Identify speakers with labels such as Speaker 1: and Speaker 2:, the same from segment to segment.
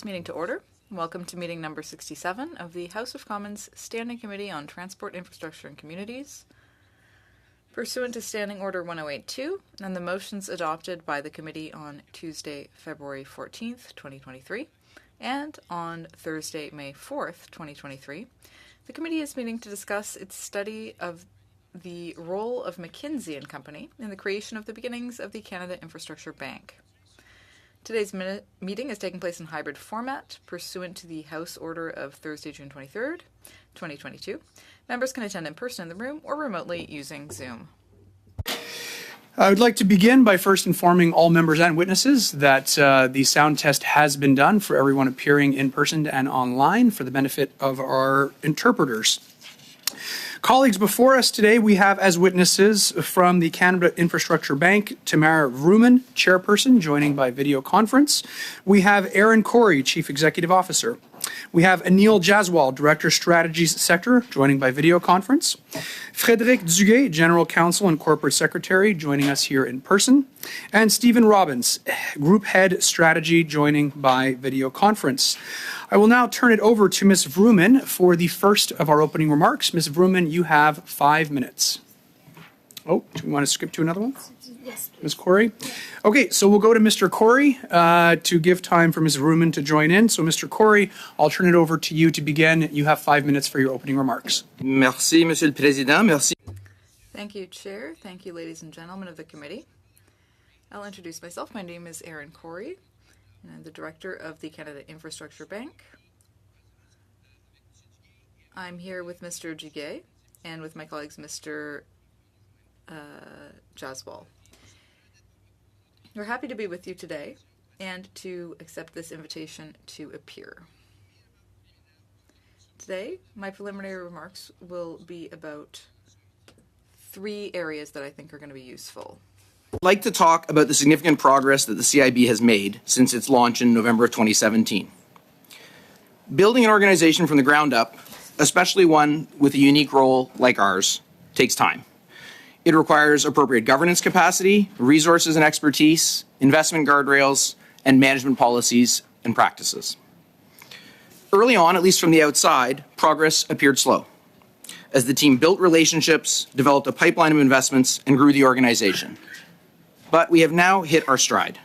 Speaker 1: this meeting to order. Welcome to meeting number 67 of the House of Commons Standing Committee on Transport, Infrastructure and Communities. Pursuant to Standing Order 1082 and the motions adopted by the committee on Tuesday, February 14th, 2023, and on Thursday, May 4th, 2023, the committee is meeting to discuss its study of the role of McKinsey & Company in the creation of the beginnings of the Canada Infrastructure Bank. Today's meeting is taking place in hybrid format, pursuant to the House Order of Thursday, June 23rd, 2022. Members can attend in person in the room or remotely using Zoom.
Speaker 2: I would like to begin by first informing all members and witnesses that the sound test has been done for everyone appearing in person and online for the benefit of our interpreters. Colleagues, before us today, we have as witnesses from the Canada Infrastructure Bank, Tamara Vrooman, chairperson, joining by video conference. We have Aaron Corey, Chief Executive Officer. We have Anil Jaswal, Director Strategies Sector, joining by video conference. Frédéric Duguay, General Counsel and Corporate Secretary, joining us here in person. And Stephen Robbins, Group Head Strategy, joining by video conference. I will now turn it over to Ms. Vrooman for the first of our opening remarks. Ms. Vrooman, you have 5 minutes. Oh, do we want to skip to another one?
Speaker 3: Yes, please.
Speaker 2: Ms. Corey? Okay, so we'll go to Mr. Corey to give time for Ms. Vrooman to join in. So, Mr. Corey, I'll turn it over to you to begin. You have 5 minutes for your opening remarks.
Speaker 4: Merci, Monsieur le Président. Merci.
Speaker 1: Thank you, Chair. Thank you, ladies and gentlemen of the committee. I'll introduce myself. My name is Aaron Corey, and I'm the Director of the Canada Infrastructure Bank. I'm here with Mr. Duguay and with my colleagues, Mr. Jaswal. We're happy to be with you today and to accept this invitation to appear. Today, my preliminary remarks will be about 3 areas that I think are going to be useful.
Speaker 4: I'd like to talk about the significant progress that the CIB has made since its launch in November of 2017. Building an organization from the ground up, especially one with a unique role like ours, takes time. It requires appropriate governance capacity, resources and expertise, investment guardrails, and management policies and practices. Early on, at least from the outside, progress appeared slow as the team built relationships, developed a pipeline of investments, and grew the organization. But we have now hit our stride.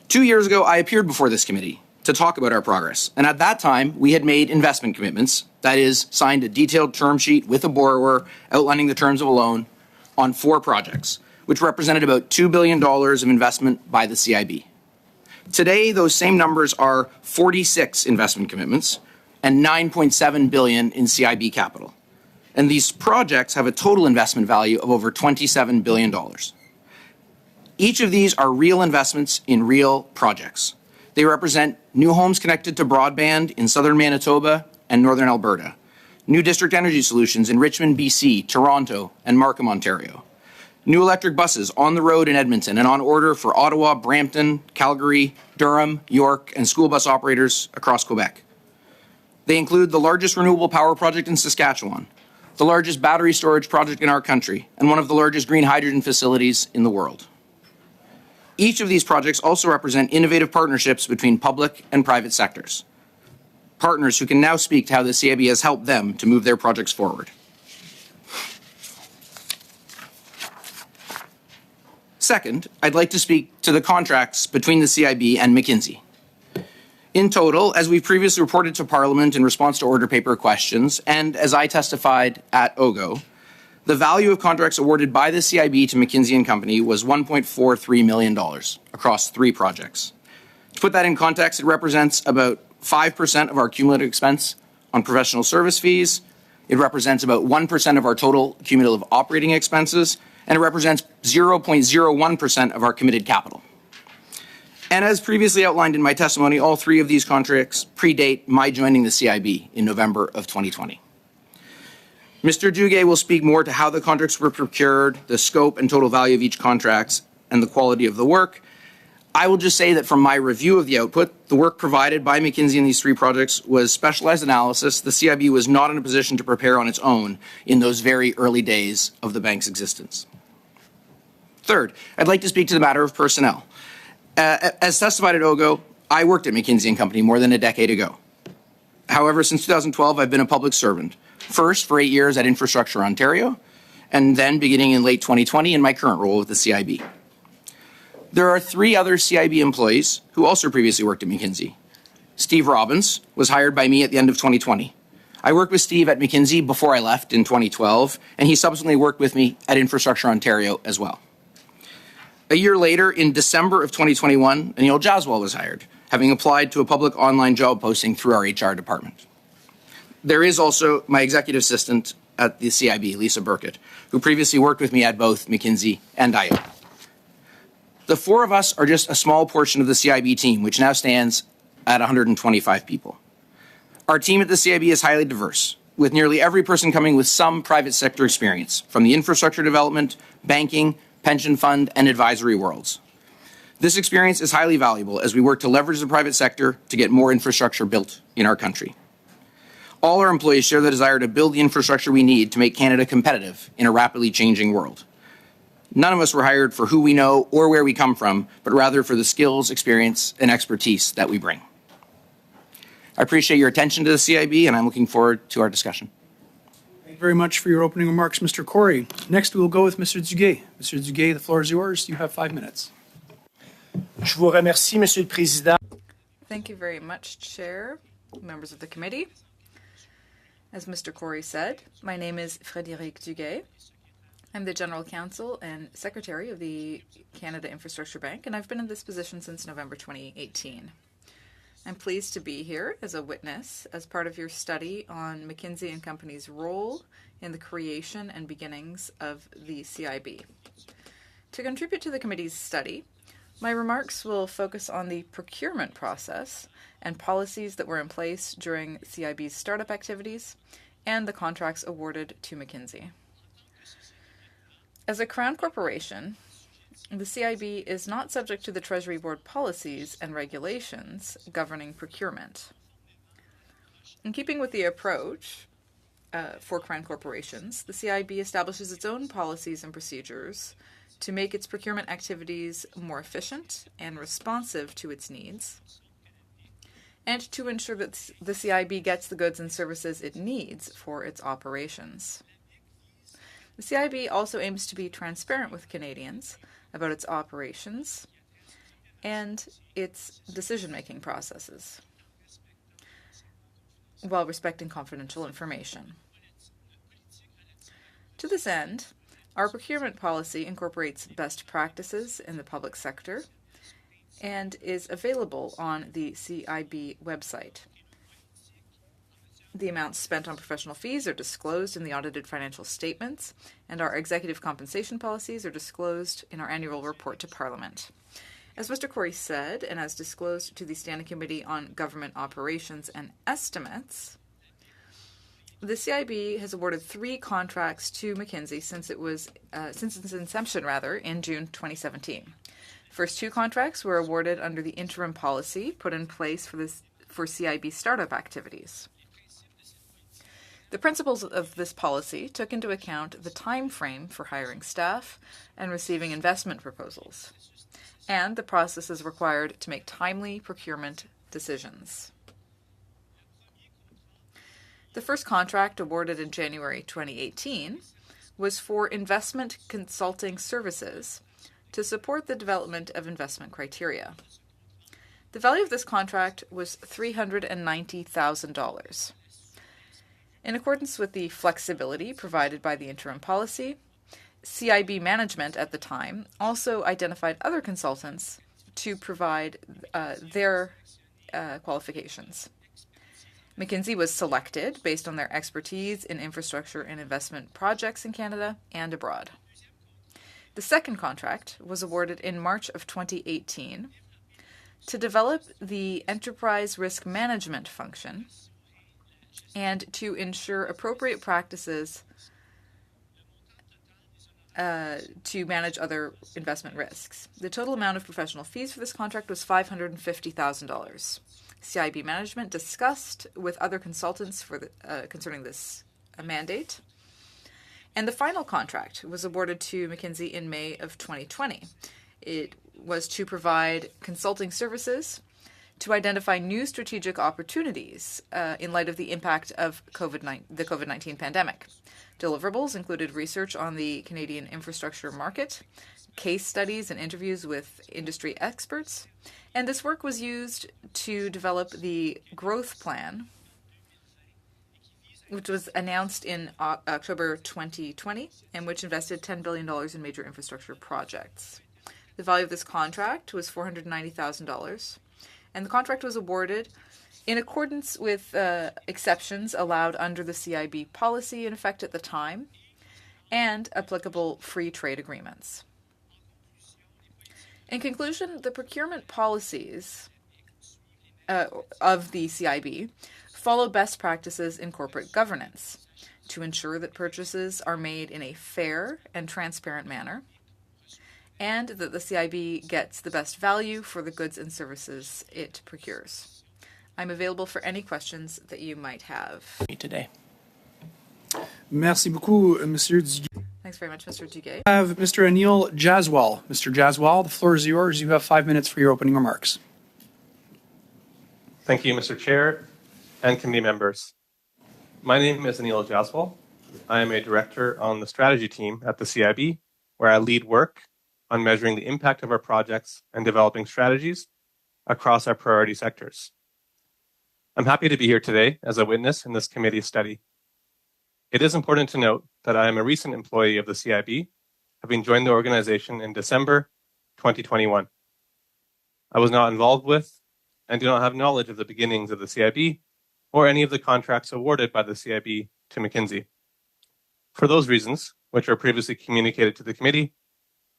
Speaker 4: 2 years ago, I appeared before this committee to talk about our progress. And at that time, we had made investment commitments, that is, signed a detailed term sheet with a borrower outlining the terms of a loan on 4 projects, which represented about $2 billion of investment by the CIB. Today, those same numbers are 46 investment commitments and $9.7 billion in CIB capital. And these projects have a total investment value of over $27 billion. Each of these are real investments in real projects. They represent new homes connected to broadband in southern Manitoba and northern Alberta, new district energy solutions in Richmond, BC, Toronto, and Markham, Ontario, new electric buses on the road in Edmonton and on order for Ottawa, Brampton, Calgary, Durham, York, and school bus operators across Quebec. They include the largest renewable power project in Saskatchewan, the largest battery storage project in our country, and one of the largest green hydrogen facilities in the world. Each of these projects also represent innovative partnerships between public and private sectors, partners who can now speak to how the CIB has helped them to move their projects forward. Second, I'd like to speak to the contracts between the CIB and McKinsey. In total, as we've previously reported to Parliament in response to order paper questions, and as I testified at OGO, the value of contracts awarded by the CIB to McKinsey & Company was $1.43 million across 3 projects. To put that in context, it represents about 5% of our cumulative expense on professional service fees. It represents about 1% of our total cumulative operating expenses, and it represents 0.01% of our committed capital. And as previously outlined in my testimony, all 3 of these contracts predate my joining the CIB in November of 2020. Mr. Duguay will speak more to how the contracts were procured, the scope and total value of each contract, and the quality of the work. I will just say that from my review of the output, the work provided by McKinsey in these 3 projects was specialized analysis the CIB was not in a position to prepare on its own in those very early days of the bank's existence. Third, I'd like to speak to the matter of personnel. As testified at OGO, I worked at McKinsey & Company more than a decade ago. However, since 2012, I've been a public servant, first for 8 years at Infrastructure Ontario, and then beginning in late 2020 in my current role with the CIB. There are 3 other CIB employees who also previously worked at McKinsey. Steve Robbins was hired by me at the end of 2020. I worked with Steve at McKinsey before I left in 2012, and he subsequently worked with me at Infrastructure Ontario as well. A year later, in December of 2021, Anil Jaswal was hired, having applied to a public online job posting through our HR department. There is also my executive assistant at the CIB, Lisa Burkett, who previously worked with me at both McKinsey and IO. The 4 of us are just a small portion of the CIB team, which now stands at 125 people. Our team at the CIB is highly diverse, with nearly every person coming with some private sector experience, from the infrastructure development, banking, pension fund, and advisory worlds. This experience is highly valuable as we work to leverage the private sector to get more infrastructure built in our country. All our employees share the desire to build the infrastructure we need to make Canada competitive in a rapidly changing world. None of us were hired for who we know or where we come from, but rather for the skills, experience, and expertise that we bring. I appreciate your attention to the CIB, and I'm looking forward to our discussion.
Speaker 2: Thank you very much for your opening remarks, Mr. Corey. Next, we will go with Mr. Duguay. Mr. Duguay, the floor is yours. You have 5 minutes.
Speaker 3: Je vous remercie, Monsieur le Président.
Speaker 1: Thank you very much, Chair, members of the committee. As Mr. Corey said, my name is Frédéric Duguay. I'm the General Counsel and Secretary of the Canada Infrastructure Bank, and I've been in this position since November 2018. I'm pleased to be here as a witness as part of your study on McKinsey & Company's role in the creation and beginnings of the CIB. To contribute to the committee's study, my remarks will focus on the procurement process and policies that were in place during CIB's startup activities and the contracts awarded to McKinsey. As a Crown corporation, the CIB is not subject to the Treasury Board policies and regulations governing procurement. In keeping with the approach for Crown corporations, the CIB establishes its own policies and procedures to make its procurement activities more efficient and responsive to its needs, and to ensure that the CIB gets the goods and services it needs for its operations. The CIB also aims to be transparent with Canadians about its operations and its decision-making processes, while respecting confidential information. To this end, our procurement policy incorporates best practices in the public sector and is available on the CIB website. The amounts spent on professional fees are disclosed in the audited financial statements, and our executive compensation policies are disclosed in our annual report to Parliament. As Mr. Corey said, and as disclosed to the Standing Committee on Government Operations and Estimates, the CIB has awarded 3 contracts to McKinsey since its inception, in June 2017. First 2 contracts were awarded under the interim policy put in place for CIB startup activities. The principles of this policy took into account the time frame for hiring staff and receiving investment proposals, and the processes required to make timely procurement decisions. The first contract, awarded in January 2018, was for investment consulting services to support the development of investment criteria. The value of this contract was $390,000. In accordance with the flexibility provided by the interim policy, CIB management at the time also identified other consultants to provide their qualifications. McKinsey was selected based on their expertise in infrastructure and investment projects in Canada and abroad. The second contract was awarded in March of 2018 to develop the enterprise risk management function and to ensure appropriate practices to manage other investment risks. The total amount of professional fees for this contract was $550,000. CIB management discussed with other consultants concerning this mandate. And the final contract was awarded to McKinsey in May of 2020. It was to provide consulting services to identify new strategic opportunities in light of the impact of the COVID-19 pandemic. Deliverables included research on the Canadian infrastructure market, case studies and interviews with industry experts, and this work was used to develop the growth plan, which was announced in October 2020 and which invested $10 billion in major infrastructure projects. The value of this contract was $490,000, and the contract was awarded in accordance with exceptions allowed under the CIB policy in effect at the time and applicable free trade agreements. In conclusion, the procurement policies of the CIB follow best practices in corporate governance to ensure that purchases are made in a fair and transparent manner, and that the CIB gets the best value for the goods and services it procures. I'm available for any questions that you might have
Speaker 3: Today.
Speaker 2: Merci beaucoup, Monsieur Duguay.
Speaker 1: Thanks very much, Mr. Duguay.
Speaker 2: I have Mr. Anil Jaswal. Mr. Jaswal, the floor is yours. You have 5 minutes for your opening remarks.
Speaker 5: Thank you, Mr. Chair and committee members. My name is Anil Jaswal. I am a director on the strategy team at the CIB, where I lead work on measuring the impact of our projects and developing strategies across our priority sectors. I'm happy to be here today as a witness in this committee study. It is important to note that I am a recent employee of the CIB, having joined the organization in December 2021. I was not involved with and do not have knowledge of the beginnings of the CIB or any of the contracts awarded by the CIB to McKinsey. For those reasons, which were previously communicated to the committee,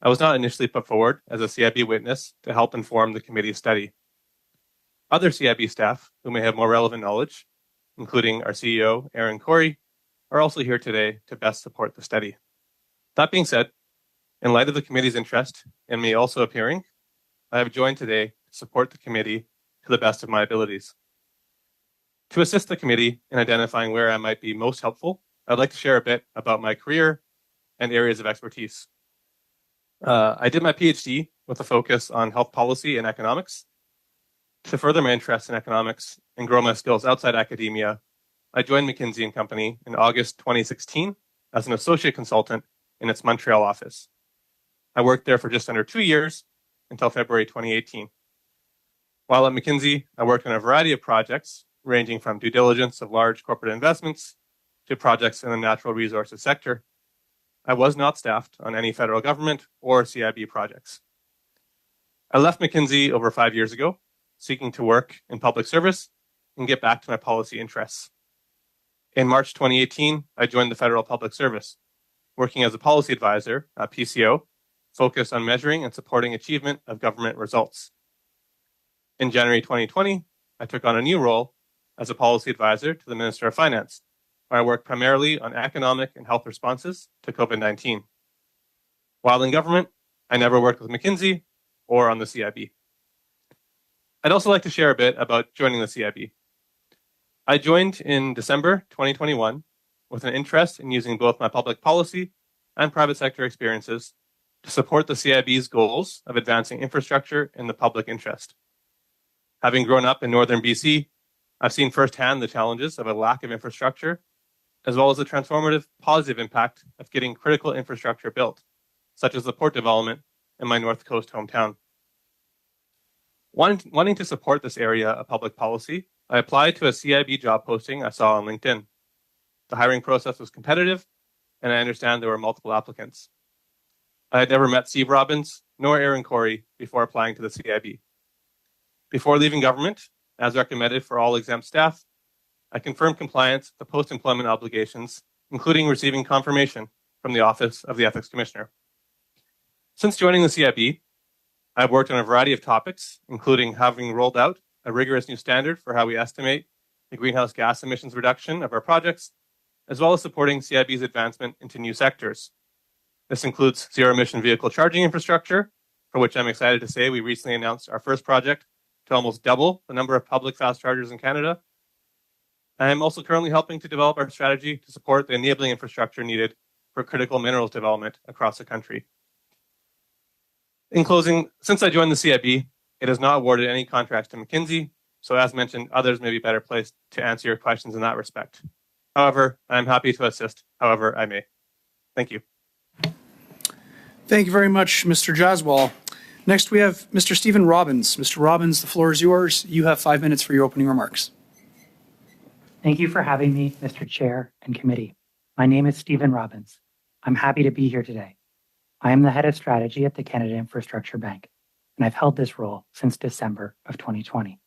Speaker 5: I was not initially put forward as a CIB witness to help inform the committee study. Other CIB staff who may have more relevant knowledge, including our CEO, Aaron Corey, are also here today to best support the study. That being said, in light of the committee's interest in me also appearing, I have joined today to support the committee to the best of my abilities. To assist the committee in identifying where I might be most helpful, I'd like to share a bit about my career and areas of expertise. I did my PhD with a focus on health policy and economics. To further my interest in economics and grow my skills outside academia, I joined McKinsey & Company in August 2016 as an associate consultant in its Montreal office. I worked there for just under 2 years until February 2018. While at McKinsey, I worked on a variety of projects ranging from due diligence of large corporate investments to projects in the natural resources sector. I was not staffed on any federal government or CIB projects. I left McKinsey over 5 years ago, seeking to work in public service and get back to my policy interests. In March 2018, I joined the Federal Public Service, working as a policy advisor at PCO, focused on measuring and supporting achievement of government results. In January 2020, I took on a new role as a policy advisor to the Minister of Finance, where I work primarily on economic and health responses to COVID-19. While in government, I never worked with McKinsey or on the CIB. I'd also like to share a bit about joining the CIB. I joined in December 2021 with an interest in using both my public policy and private sector experiences to support the CIB's goals of advancing infrastructure in the public interest. Having grown up in northern BC, I've seen firsthand the challenges of a lack of infrastructure, as well as the transformative positive impact of getting critical infrastructure built, such as the port development in my North Coast hometown. Wanting to support this area of public policy, I applied to a CIB job posting I saw on LinkedIn. The hiring process was competitive, and I understand there were multiple applicants. I had never met Steve Robbins nor Aaron Corey before applying to the CIB. Before leaving government, as recommended for all exempt staff, I confirmed compliance with the post-employment obligations, including receiving confirmation from the Office of the Ethics Commissioner. Since joining the CIB, I've worked on a variety of topics, including having rolled out a rigorous new standard for how we estimate the greenhouse gas emissions reduction of our projects, as well as supporting CIB's advancement into new sectors. This includes zero-emission vehicle charging infrastructure, for which I'm excited to say we recently announced our first project to almost double the number of public fast chargers in Canada. I'm also currently helping to develop our strategy to support the enabling infrastructure needed for critical minerals development across the country. In closing, since I joined the CIB, It has not awarded any contracts to McKinsey, so as mentioned, others may be better placed to answer your questions in that respect. However, I am happy to assist however I may. Thank you.
Speaker 2: Thank you very much, Mr. Jaswal. Next, we have Mr. Stephen Robbins. Mr. Robbins, the floor is yours. You have 5 minutes for your opening remarks.
Speaker 6: Thank you for having me, Mr. Chair and Committee. My name is Stephen Robbins. I'm happy to be here today. I am the head of strategy at the Canada Infrastructure Bank, and I've held this role since December of 2020.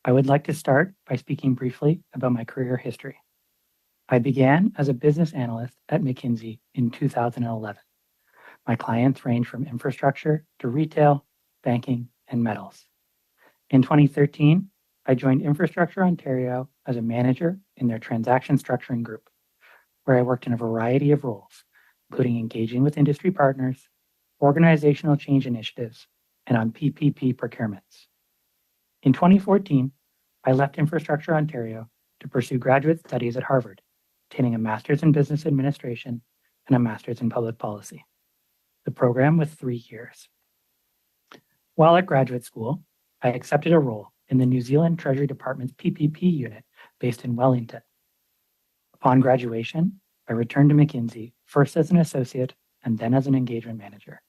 Speaker 6: I would like to start by speaking briefly about my career history. I began as a business analyst at McKinsey in 2011. My clients range from infrastructure to retail, banking, and metals. In 2013, I joined Infrastructure Ontario as a manager in their transaction structuring group, where I worked in a variety of roles, including engaging with industry partners, organizational change initiatives, and on PPP procurements. In 2014, I left Infrastructure Ontario to pursue graduate studies at Harvard, obtaining a master's in business administration and a master's in public policy. The program was 3 years. While at graduate school, I accepted a role in the New Zealand Treasury Department's PPP unit based in Wellington. Upon graduation, I returned to McKinsey, first as an associate and then as an engagement manager.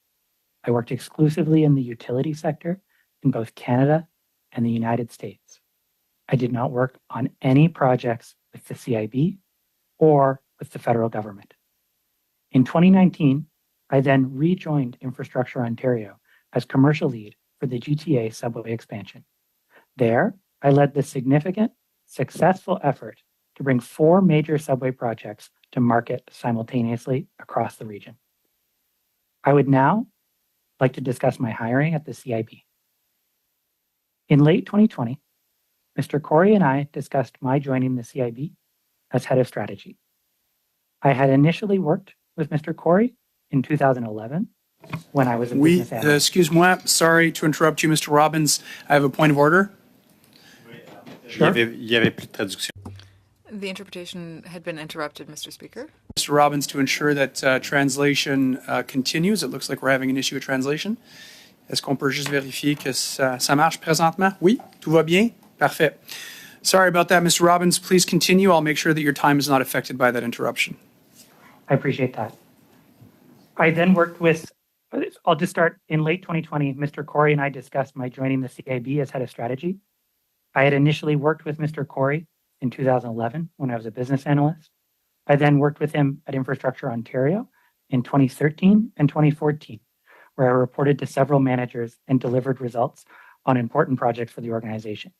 Speaker 6: I worked exclusively in the utility sector in both Canada and the United States. I did not work on any projects with the CIB or with the federal government. In 2019, I then rejoined Infrastructure Ontario as commercial lead for the GTA subway expansion. There, I led the significant, successful effort to bring 4 major subway projects to market simultaneously across the region. I would now like to discuss my hiring at the CIB. In late 2020, Mr. Corey and I discussed my joining the CIB as head of strategy. I had initially worked with Mr. Corey in 2011 when I was a business analyst.
Speaker 2: Excuse-moi, sorry to interrupt you, Mr. Robbins. I have a point of order.
Speaker 6: Sure.
Speaker 7: Il y avait plus de traduction.
Speaker 1: The interpretation had been interrupted, Mr. Speaker.
Speaker 2: Mr. Robbins, to ensure that translation continues, it looks like we're having an issue with translation. Est-ce qu'on peut juste vérifier que ça marche présentement? Oui? Tout va bien? Parfait. Sorry about that, Mr. Robbins. Please continue. I'll make sure that your time is not affected by that interruption.
Speaker 6: I appreciate that. I then worked with, I'll just start in late 2020, Mr. Corey and I discussed my joining the CIB as head of strategy. I had initially worked with Mr. Corey in 2011 when I was a business analyst. I then worked with him at Infrastructure Ontario in 2013 and 2014, where I reported to several managers and delivered results on important projects for the organization.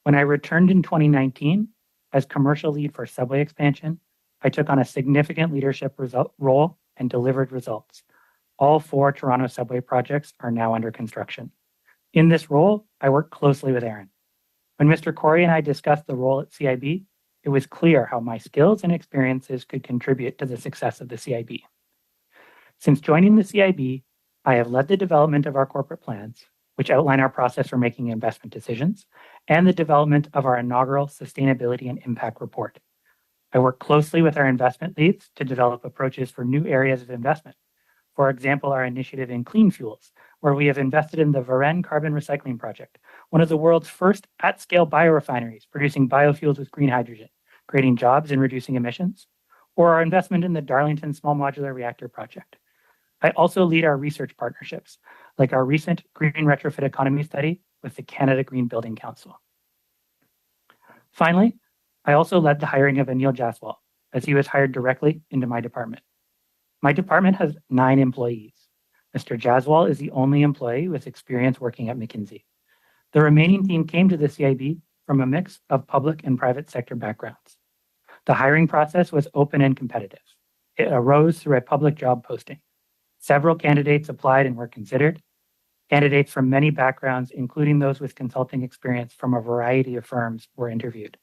Speaker 6: When I returned in 2019 as commercial lead for subway expansion, I took on a significant leadership role and delivered results. All 4 Toronto subway projects are now under construction. In this role, I worked closely with Aaron. When Mr. Corey and I discussed the role at CIB, it was clear how my skills and experiences could contribute to the success of the CIB. Since joining the CIB, I have led the development of our corporate plans, which outline our process for making investment decisions, and the development of our inaugural Sustainability and Impact Report. I work closely with our investment leads to develop approaches for new areas of investment. For example, our initiative in clean fuels, where we have invested in the Varennes Carbon Recycling Project, one of the world's first at-scale biorefineries producing biofuels with green hydrogen, creating jobs and reducing emissions, or our investment in the Darlington Small Modular Reactor Project. I also lead our research partnerships, like our recent Green Retrofit Economy study with the Canada Green Building Council. Finally, I also led the hiring of Anil Jaswal, as he was hired directly into my department. My department has 9 employees. Mr. Jaswal is the only employee with experience working at McKinsey. The remaining team came to the CIB from a mix of public and private sector backgrounds. The hiring process was open and competitive. It arose through a public job posting. Several candidates applied and were considered. Candidates from many backgrounds, including those with consulting experience from a variety of firms, were interviewed.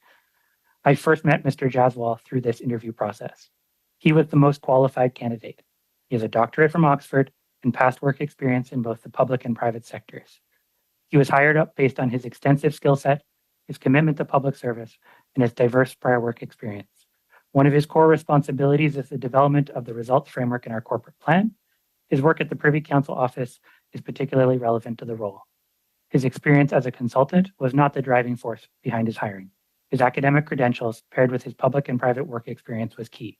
Speaker 6: I first met Mr. Jaswal through this interview process. He was the most qualified candidate. He has a doctorate from Oxford and past work experience in both the public and private sectors. He was hired up based on his extensive skill set, his commitment to public service, and his diverse prior work experience. One of his core responsibilities is the development of the results framework in our corporate plan. His work at the Privy Council office is particularly relevant to the role. His experience as a consultant was not the driving force behind his hiring. His academic credentials paired with his public and private work experience was key.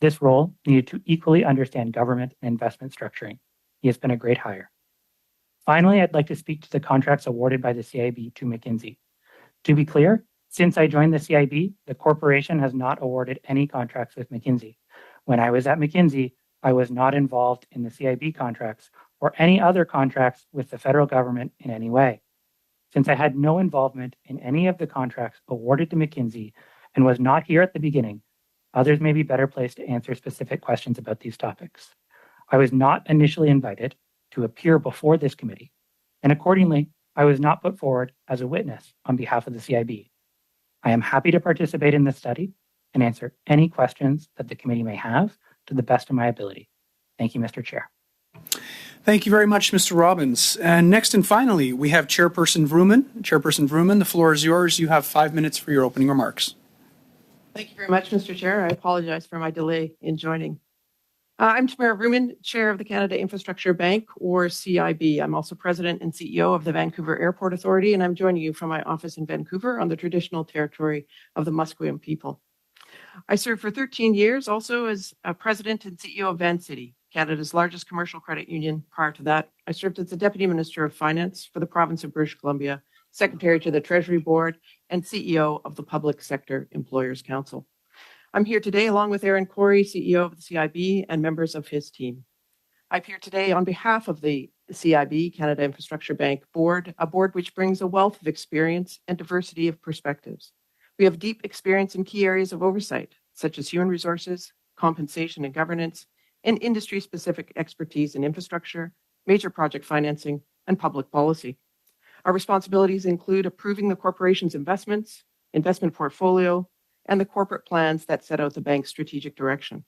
Speaker 6: This role needed to equally understand government and investment structuring. He has been a great hire. Finally, I'd like to speak to the contracts awarded by the CIB to McKinsey. To be clear, since I joined the CIB, the corporation has not awarded any contracts with McKinsey. When I was at McKinsey, I was not involved in the CIB contracts or any other contracts with the federal government in any way. Since I had no involvement in any of the contracts awarded to McKinsey and was not here at the beginning, others may be better placed to answer specific questions about these topics. I was not initially invited to appear before this committee, and accordingly, I was not put forward as a witness on behalf of the CIB. I am happy to participate in this study and answer any questions that the committee may have to the best of my ability. Thank you, Mr. Chair.
Speaker 2: Thank you very much, Mr. Robbins. And next and finally, we have Chairperson Vrooman. Chairperson Vrooman, the floor is yours. You have 5 minutes for your opening remarks.
Speaker 7: Thank you very much, Mr. Chair. I apologize for my delay in joining. I'm Tamara Vrooman, Chair of the Canada Infrastructure Bank, or CIB. I'm also President and CEO of the Vancouver Airport Authority, and I'm joining you from my office in Vancouver on the traditional territory of the Musqueam people. I served for 13 years also as President and CEO of Vancity, Canada's largest commercial credit union. Prior to that, I served as the Deputy Minister of Finance for the province of British Columbia, Secretary to the Treasury Board, and CEO of the Public Sector Employers Council. I'm here today along with Aaron Corey, CEO of the CIB, and members of his team. I appear today on behalf of the CIB, Canada Infrastructure Bank Board, a board which brings a wealth of experience and diversity of perspectives. We have deep experience in key areas of oversight, such as human resources, compensation and governance, and industry-specific expertise in infrastructure, major project financing, and public policy. Our responsibilities include approving the corporation's investments, investment portfolio, and the corporate plans that set out the bank's strategic direction,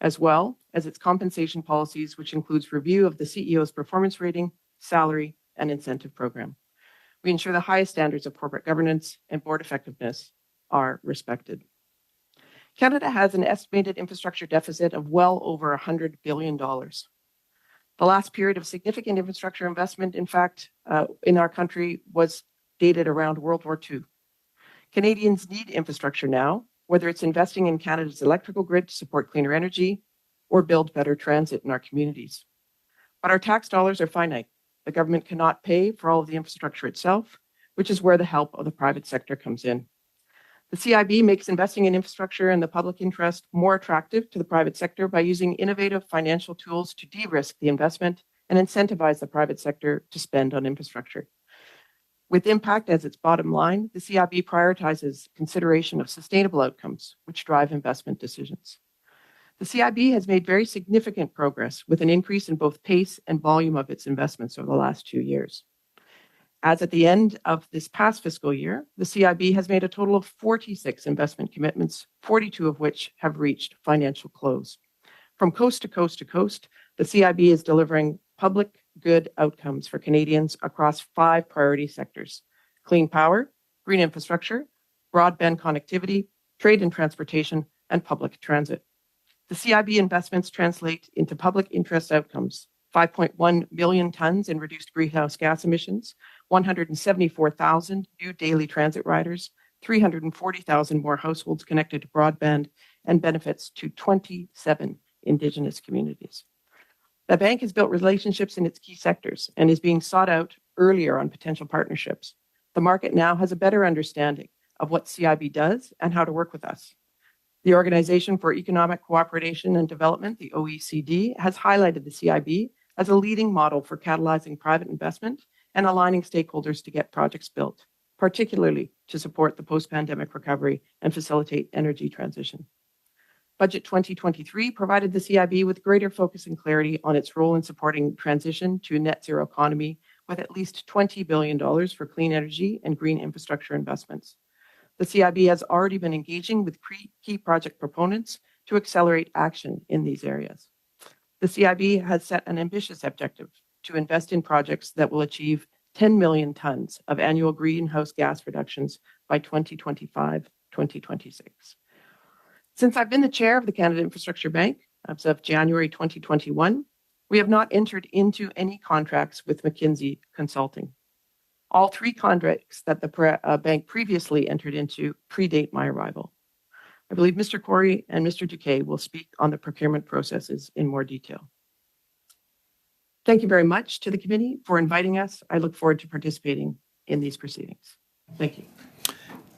Speaker 7: as well as its compensation policies, which includes review of the CEO's performance rating, salary, and incentive program. We ensure the highest standards of corporate governance and board effectiveness are respected. Canada has an estimated infrastructure deficit of well over $100 billion. The last period of significant infrastructure investment, in fact, in our country was dated around World War II. Canadians need infrastructure now, whether it's investing in Canada's electrical grid to support cleaner energy or build better transit in our communities. But our tax dollars are finite. The government cannot pay for all of the infrastructure itself, which is where the help of the private sector comes in. The CIB makes investing in infrastructure and the public interest more attractive to the private sector by using innovative financial tools to de-risk the investment and incentivize the private sector to spend on infrastructure. With impact as its bottom line, the CIB prioritizes consideration of sustainable outcomes, which drive investment decisions. The CIB has made very significant progress with an increase in both pace and volume of its investments over the last 2 years. As at the end of this past fiscal year, the CIB has made a total of 46 investment commitments, 42 of which have reached financial close. From coast to coast to coast, the CIB is delivering public good outcomes for Canadians across 5 priority sectors: clean power, green infrastructure, broadband connectivity, trade and transportation, and public transit. The CIB investments translate into public interest outcomes: 5.1 million tons in reduced greenhouse gas emissions, 174,000 new daily transit riders, 340,000 more households connected to broadband, and benefits to 27 Indigenous communities. The bank has built relationships in its key sectors and is being sought out earlier on potential partnerships. The market now has a better understanding of what CIB does and how to work with us. The Organization for Economic Cooperation and Development, the OECD, has highlighted the CIB as a leading model for catalyzing private investment and aligning stakeholders to get projects built, particularly to support the post-pandemic recovery and facilitate energy transition. Budget 2023 provided the CIB with greater focus and clarity on its role in supporting transition to a net zero economy, with at least $20 billion for clean energy and green infrastructure investments. The CIB has already been engaging with key project proponents to accelerate action in these areas. The CIB has set an ambitious objective to invest in projects that will achieve 10 million tons of annual greenhouse gas reductions by 2025-2026. Since I've been the chair of the Canada Infrastructure Bank, as of January 2021, we have not entered into any contracts with McKinsey Consulting. All three contracts that the bank previously entered into predate my arrival. I believe Mr. Corey and Mr. Duque will speak on the procurement processes in more detail. Thank you very much to the committee for inviting us. I look forward to participating in these proceedings. Thank you.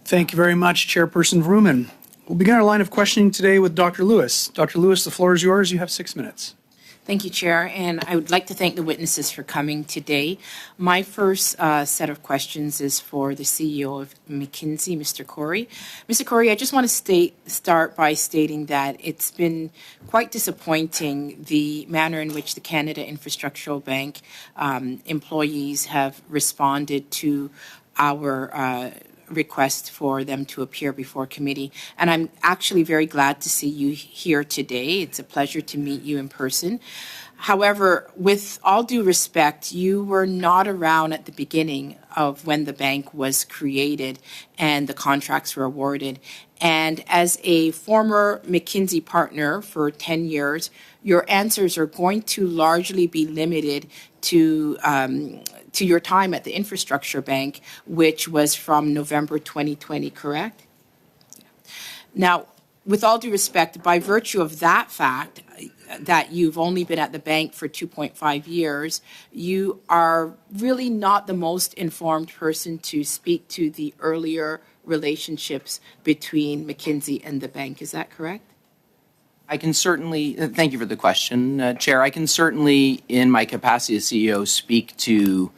Speaker 2: Thank you very much, Chairperson Vrooman. We'll begin our line of questioning today with Dr. Lewis. Dr. Lewis, the floor is yours. You have 6 minutes.
Speaker 8: Thank you, Chair, and I would like to thank the witnesses for coming today. My first set of questions is for the CEO of McKinsey, Mr. Corey. Mr. Corey, I just want to start by stating that it's been quite disappointing the manner in which the Canada Infrastructural Bank employees have responded to our request for them to appear before committee. And I'm actually very glad to see you here today. It's a pleasure to meet you in person. However, with all due respect, you were not around at the beginning of when the bank was created and the contracts were awarded. And as a former McKinsey partner for 10 years, your answers are going to largely be limited to your time at the Infrastructure Bank, which was from November 2020, correct? Now, with all due respect, by virtue of that fact, that you've only been at the bank for 2.5 years, you are really not the most informed person to speak to the earlier relationships between McKinsey and the bank. Is that correct?
Speaker 4: I can certainly, thank you for the question, Chair. I can certainly, in my capacity as CEO, speak to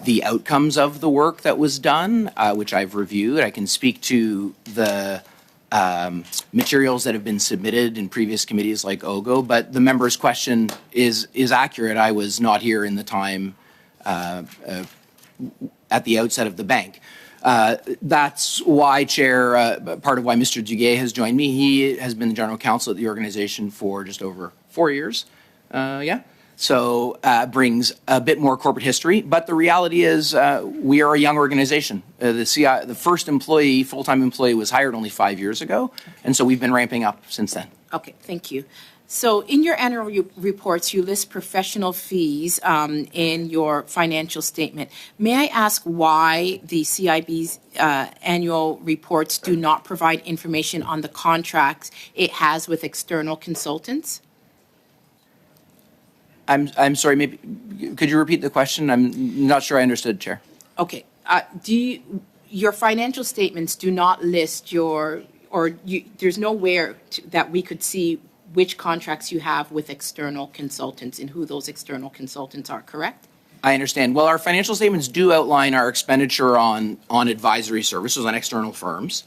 Speaker 4: the outcomes of the work that was done, which I've reviewed. I can speak to the materials that have been submitted in previous committees like OGO, but the member's question is accurate. I was not here in the time at the outset of the bank. That's why, Chair, part of why Mr. Duguay has joined me. He has been the general counsel at the organization for just over 4 years. So brings a bit more corporate history. But the reality is we are a young organization. The first employee, full-time employee, was hired only 5 years ago. And so we've been ramping up since then.
Speaker 8: Okay, thank you. So in your annual reports, you list professional fees in your financial statement. May I ask why the CIB's annual reports do not provide information on the contracts it has with external consultants?
Speaker 4: I'm sorry, maybe could you repeat the question? I'm not sure I understood, Chair.
Speaker 8: Okay. Your financial statements do not list there's nowhere that we could see which contracts you have with external consultants and who those external consultants are, correct?
Speaker 4: I understand. Well, our financial statements do outline our expenditure on advisory services on external firms.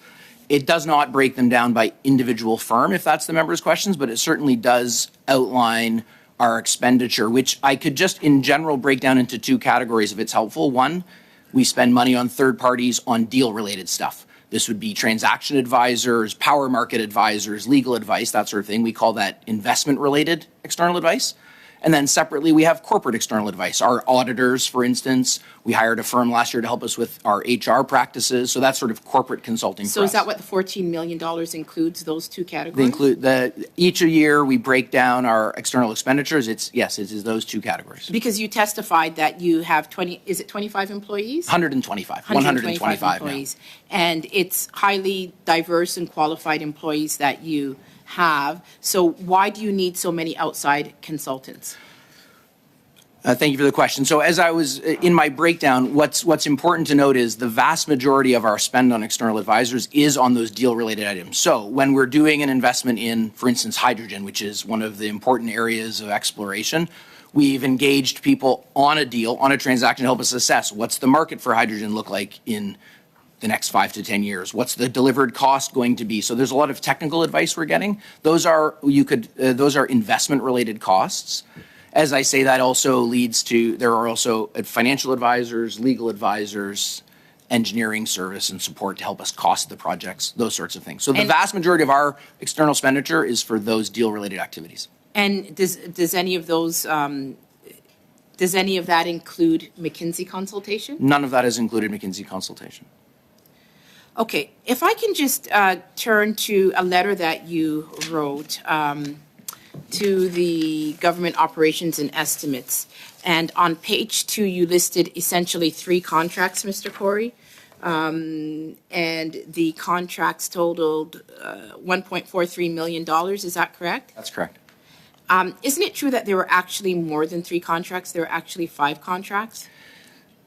Speaker 4: It does not break them down by individual firm, if that's the member's questions, but it certainly does outline our expenditure, which I could just in general break down into 2 categories if it's helpful. One, we spend money on third parties on deal-related stuff. This would be transaction advisors, power market advisors, legal advice, that sort of thing. We call that investment-related external advice. And then separately, we have corporate external advice. Our auditors, for instance, we hired a firm last year to help us with our HR practices. So that's sort of corporate consulting.
Speaker 8: So is that what the $14 million includes, those 2 categories?
Speaker 4: They include each a year we break down our external expenditures. It is those 2 categories.
Speaker 8: Because you testified that you have 25 employees?
Speaker 4: 125
Speaker 8: employees. Now. And it's highly diverse and qualified employees that you have. So why do you need so many outside consultants?
Speaker 4: Thank you for the question. So as I was in my breakdown, what's important to note is the vast majority of our spend on external advisors is on those deal-related items. So when we're doing an investment in, for instance, hydrogen, which is one of the important areas of exploration, we've engaged people on a deal, on a transaction to help us assess what's the market for hydrogen look like in the next 5 to 10 years. What's the delivered cost going to be? So there's a lot of technical advice we're getting. Those are investment-related costs. As I say, that also leads to, there are also financial advisors, legal advisors, engineering service and support to help us cost the projects, those sorts of things. So the vast majority of our external expenditure is for those deal-related activities.
Speaker 8: And does any of those, does any of that include McKinsey consultation?
Speaker 4: None of that has included McKinsey consultation.
Speaker 8: Okay, if I can just turn to a letter that you wrote to the government operations and estimates. And on page 2, you listed essentially 3 contracts, Mr. Corey. And the contracts totaled $1.43 million. Is that correct?
Speaker 4: That's correct.
Speaker 8: Isn't it true that there were actually more than 3 contracts? There were actually 5 contracts?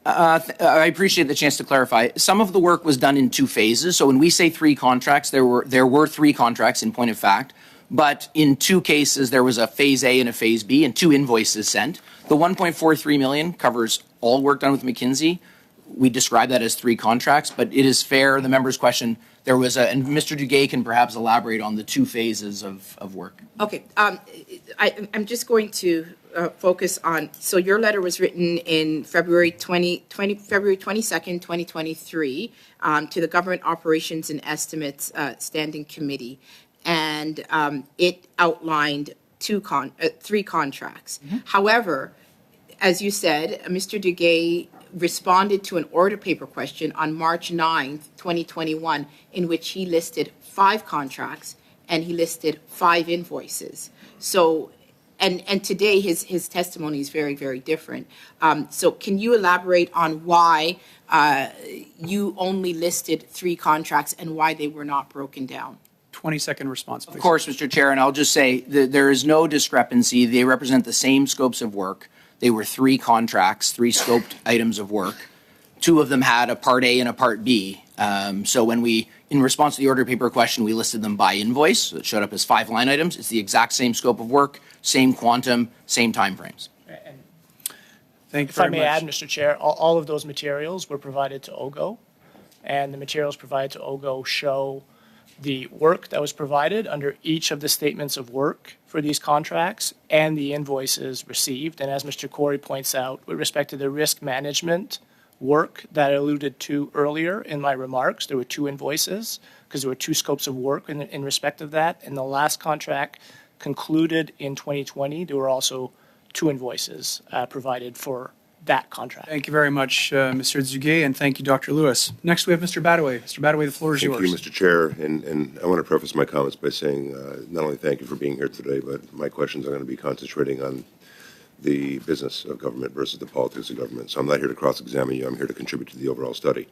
Speaker 4: I appreciate the chance to clarify. Some of the work was done in 2 phases. So when we say 3 contracts, there were 3 contracts in point of fact. But in 2 cases, there was a phase A and a phase B and 2 invoices sent. The $1.43 million covers all work done with McKinsey. We describe that as 3 contracts, but it is fair, the member's question, there was and Mr. Duguay can perhaps elaborate on the 2 phases of work.
Speaker 8: Okay. I'm just going to focus on, so your letter was written in February 22nd, 2023, to the Government Operations and Estimates Standing Committee, and it outlined 3 contracts. Mm-hmm. However, as you said, Mr. Duguay responded to an order paper question on March 9th, 2021, in which he listed 5 contracts and he listed 5 invoices. So, and today his testimony is very, very different. So can you elaborate on why you only listed 3 contracts and why they were not broken down?
Speaker 2: 20-second response, please.
Speaker 4: Of course, Mr. Chair, and I'll just say that there is no discrepancy. They represent the same scopes of work. They were 3 contracts, 3 scoped items of work. 2 of them had a Part A and a Part B. So when we, in response to the order paper question, we listed them by invoice. So it showed up as 5 line items. It's the exact same scope of work, same quantum, same timeframes.
Speaker 2: Thank you
Speaker 3: If I
Speaker 2: very
Speaker 3: may
Speaker 2: much.
Speaker 3: add, Mr. Chair, all of those materials were provided to OGO, and the materials provided to OGO show the work that was provided under each of the statements of work for these contracts and the invoices received. And as Mr. Corey points out, with respect to the risk management work that I alluded to earlier in my remarks, there were 2 invoices because there were 2 scopes of work in respect of that. And the last contract concluded in 2020, there were also 2 invoices provided for that contract.
Speaker 2: Thank you very much, Mr. Duguay, and thank you, Dr. Lewis. Next, we have Mr. Badaway. Mr. Badaway, the floor is yours.
Speaker 9: Thank you, Mr. Chair. And I want to preface my comments by saying not only thank you for being here today, but my questions are going to be concentrating on the business of government versus the politics of government. So I'm not here to cross-examine you. I'm here to contribute to the overall study.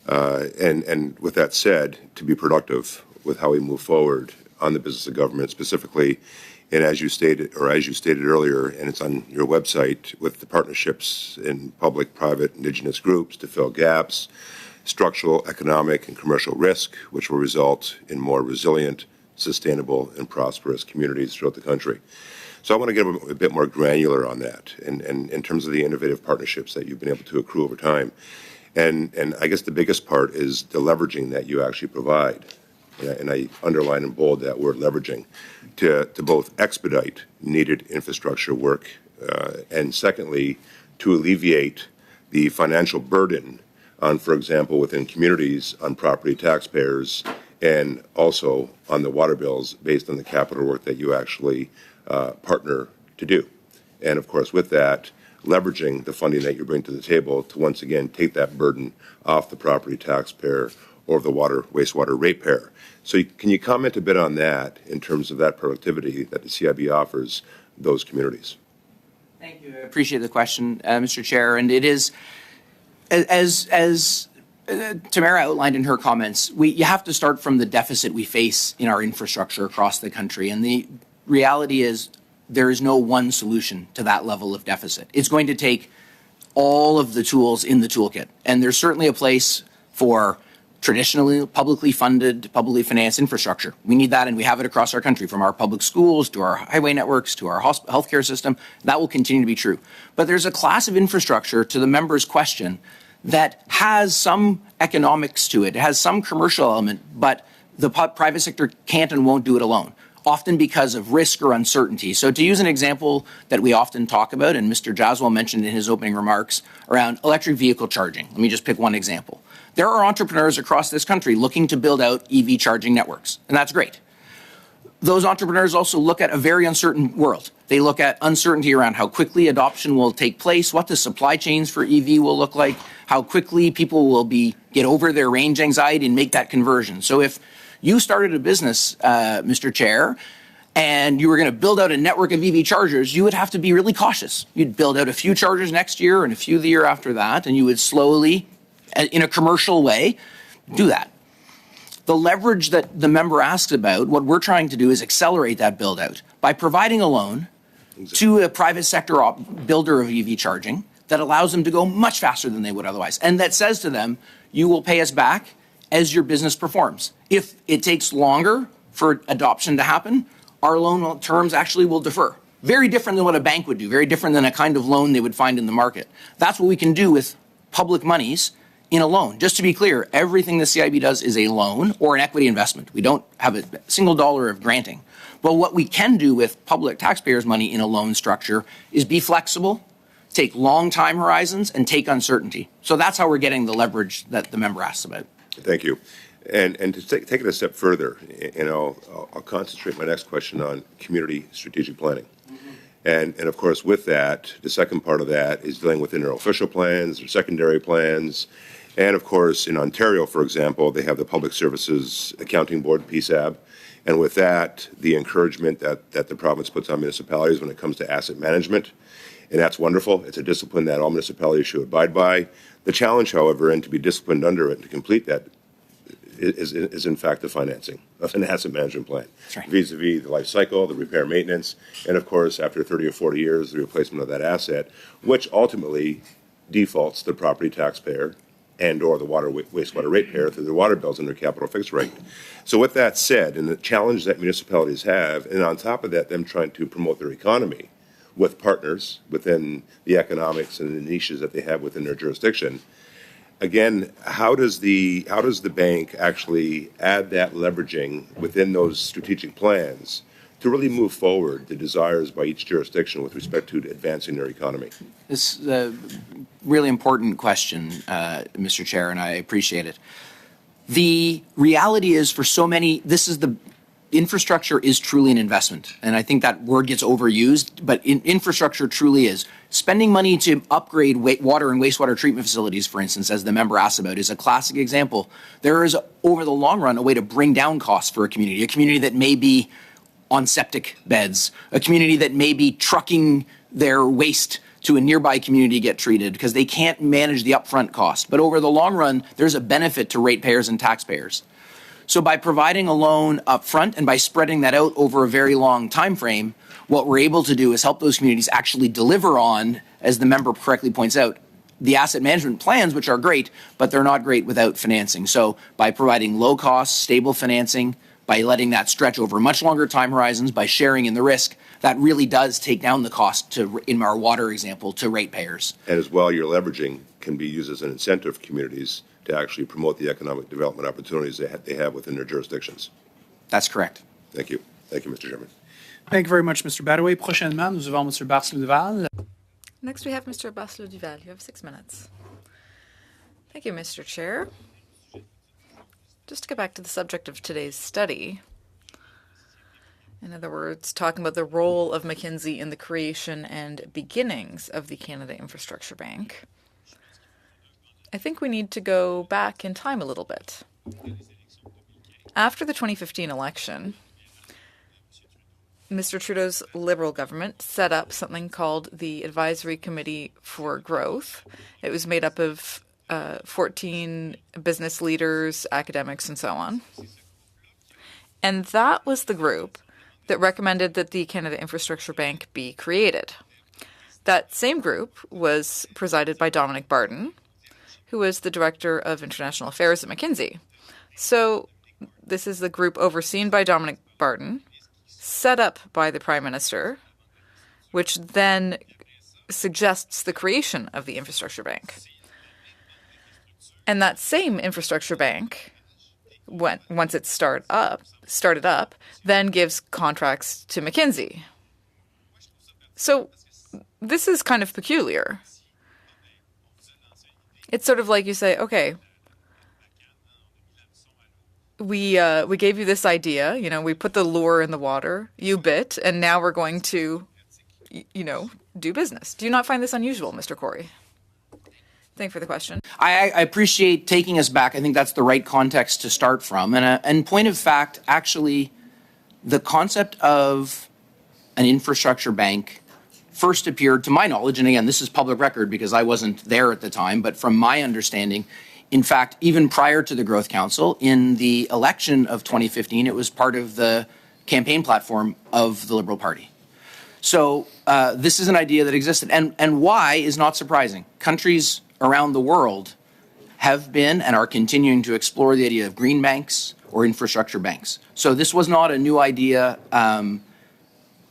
Speaker 9: And with that said, to be productive with how we move forward on the business of government, specifically, and as you stated earlier, and it's on your website, with the partnerships in public, private, indigenous groups to fill gaps, structural, economic, and commercial risk, which will result in more resilient, sustainable, and prosperous communities throughout the country. So I want to get a bit more granular on that, and in terms of the innovative partnerships that you've been able to accrue over time. And I guess the biggest part is the leveraging that you actually provide. And I underline and bold that word leveraging, to both expedite needed infrastructure work, and secondly, to alleviate the financial burden on, for example, within communities, on property taxpayers, and also on the water bills based on the capital work that you actually partner to do. And of course, with that, leveraging the funding that you bring to the table to once again take that burden off the property taxpayer or the wastewater ratepayer. So can you comment a bit on that in terms of that productivity that the CIB offers those communities?
Speaker 4: Thank you. I appreciate the question, Mr. Chair. And it is, as Tamara outlined in her comments, you have to start from the deficit we face in our infrastructure across the country. And the reality is there is no one solution to that level of deficit. It's going to take all of the tools in the toolkit. And there's certainly a place for traditionally publicly funded, publicly financed infrastructure. We need that, and we have it across our country, from our public schools to our highway networks to our healthcare system. That will continue to be true. But there's a class of infrastructure, to the member's question, that has some economics to it. It has some commercial element, but the private sector can't and won't do it alone, often because of risk or uncertainty. So to use an example that we often talk about, and Mr. Jaswal mentioned in his opening remarks, around electric vehicle charging. Let me just pick one example. There are entrepreneurs across this country looking to build out EV charging networks, and that's great. Those entrepreneurs also look at a very uncertain world. They look at uncertainty around how quickly adoption will take place, what the supply chains for EV will look like, how quickly people will get over their range anxiety and make that conversion. So if you started a business, Mr. Chair, and you were going to build out a network of EV chargers, you would have to be really cautious. You'd build out a few chargers next year and a few the year after that, and you would slowly, in a commercial way, do that. The leverage that the member asks about, what we're trying to do is accelerate that build out by providing a loan to a private sector builder of EV charging that allows them to go much faster than they would otherwise, and that says to them, you will pay us back as your business performs. If it takes longer for adoption to happen, our loan terms actually will defer. Very different than what a bank would do, very different than a kind of loan they would find in the market. That's what we can do with public monies in a loan. Just to be clear, everything the CIB does is a loan or an equity investment. We don't have a single dollar of granting. But what we can do with public taxpayers' money in a loan structure is be flexible, take long time horizons, and take uncertainty. So that's how we're getting the leverage that the member asks about.
Speaker 9: Thank you. And to take it a step further, and I'll concentrate my next question on community strategic planning. And of course, with that, the second part of that is dealing with interofficial plans or secondary plans. And of course, in Ontario, for example, they have the Public Services Accounting Board, PSAB. And with that, the encouragement that the province puts on municipalities when it comes to asset management. And that's wonderful. It's a discipline that all municipalities should abide by. The challenge, however, and to be disciplined under it and to complete that is in fact the financing of an asset management plan,
Speaker 4: right,
Speaker 9: vis-a-vis the life cycle, the repair maintenance, and of course, after 30 or 40 years, the replacement of that asset, which ultimately defaults the property taxpayer and or the wastewater ratepayer through their water bills and their capital fixed rate. So with that said, and the challenge that municipalities have, and on top of that, them trying to promote their economy with partners within the economics and the niches that they have within their jurisdiction, again, how does the bank actually add that leveraging within those strategic plans to really move forward the desires by each jurisdiction with respect to advancing their economy?
Speaker 4: This is a really important question, Mr. Chair, and I appreciate it. The reality is for so many, infrastructure is truly an investment. And I think that word gets overused, but infrastructure truly is. Spending money to upgrade water and wastewater treatment facilities, for instance, as the member asked about, is a classic example. There is, over the long run, a way to bring down costs for a community that may be on septic beds, a community that may be trucking their waste to a nearby community to get treated because they can't manage the upfront cost. But over the long run, there's a benefit to ratepayers and taxpayers. So by providing a loan up front and by spreading that out over a very long time frame, what we're able to do is help those communities actually deliver on, as the member correctly points out, the asset management plans, which are great, but they're not great without financing. So by providing low-cost, stable financing, by letting that stretch over much longer time horizons, by sharing in the risk, that really does take down the cost, in our water example, to ratepayers.
Speaker 9: And as well, your leveraging can be used as an incentive for communities to actually promote the economic development opportunities they have within their jurisdictions.
Speaker 4: That's correct.
Speaker 9: Thank you. Thank you, Mr. Chairman.
Speaker 2: Thank you very much, Mr. Badaway. Prochainement, nous avons Mr. Barcelou-Duval.
Speaker 1: Next, we have Mr. Barcelou-Duval. You have 6 minutes. Thank you, Mr. Chair. Just to get back to the subject of today's study, in other words, talking about the role of McKinsey in the creation and beginnings of the Canada Infrastructure Bank, I think we need to go back in time a little bit. After the 2015 election, Mr. Trudeau's Liberal government set up something called the Advisory Committee for Growth. It was made up of 14 business leaders, academics, and so on. And that was the group that recommended that the Canada Infrastructure Bank be created. That same group was presided by Dominic Barton, who was the Director of International Affairs at McKinsey. So this is the group overseen by Dominic Barton, set up by the Prime Minister, which then suggests the creation of the Infrastructure Bank. And that same Infrastructure Bank, once it started up, then gives contracts to McKinsey. So this is kind of peculiar. It's sort of like you say, okay, we gave you this idea, we put the lure in the water, you bit, and now we're going to, do business. Do you not find this unusual, Mr. Corey? Thank you for the question.
Speaker 4: I appreciate taking us back. I think that's the right context to start from. And point of fact, actually, the concept of an infrastructure bank first appeared, to my knowledge, and again, this is public record because I wasn't there at the time, but from my understanding, in fact, even prior to the Growth Council, in the election of 2015, it was part of the campaign platform of the Liberal Party. So this is an idea that existed. And why is not surprising. Countries around the world have been and are continuing to explore the idea of green banks or infrastructure banks. So this was not a new idea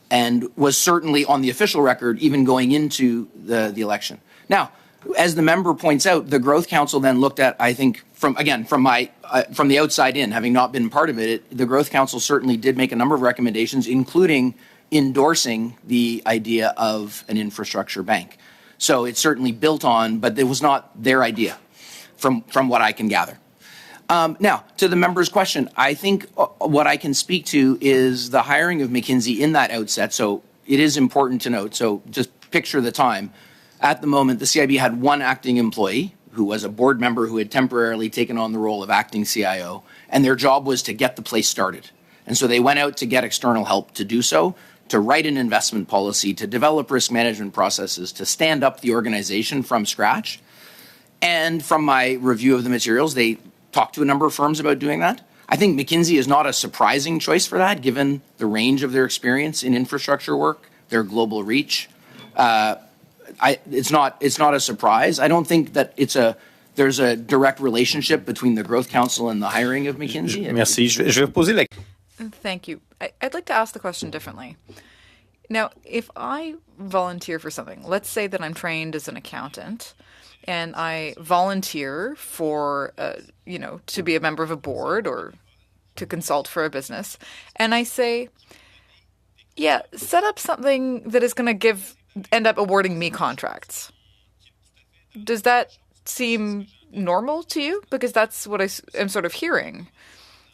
Speaker 4: and was certainly on the official record even going into the election. Now, as the member points out, the Growth Council then looked at, I think, from the outside in, having not been part of it, the Growth Council certainly did make a number of recommendations, including endorsing the idea of an infrastructure bank. So it's certainly built on, but it was not their idea, from what I can gather. Now, to the member's question, I think what I can speak to is the hiring of McKinsey in that outset. So it is important to note. So just picture the time. At the moment, the CIB had one acting employee who was a board member who had temporarily taken on the role of acting CIO, and their job was to get the place started. And so they went out to get external help to do so, to write an investment policy, to develop risk management processes, to stand up the organization from scratch. And from my review of the materials, they talked to a number of firms about doing that. I think McKinsey is not a surprising choice for that, given the range of their experience in infrastructure work, their global reach. It's not a surprise. I don't think that there's a direct relationship between the Growth Council and the hiring of McKinsey.
Speaker 10: Merci. Je vais poser la...
Speaker 1: Thank you. I'd like to ask the question differently. Now, if I volunteer for something, let's say that I'm trained as an accountant, and I volunteer for, to be a member of a board or to consult for a business, and I say, yeah, set up something that is going to end up awarding me contracts. Does that seem normal to you? Because that's what I am sort of hearing.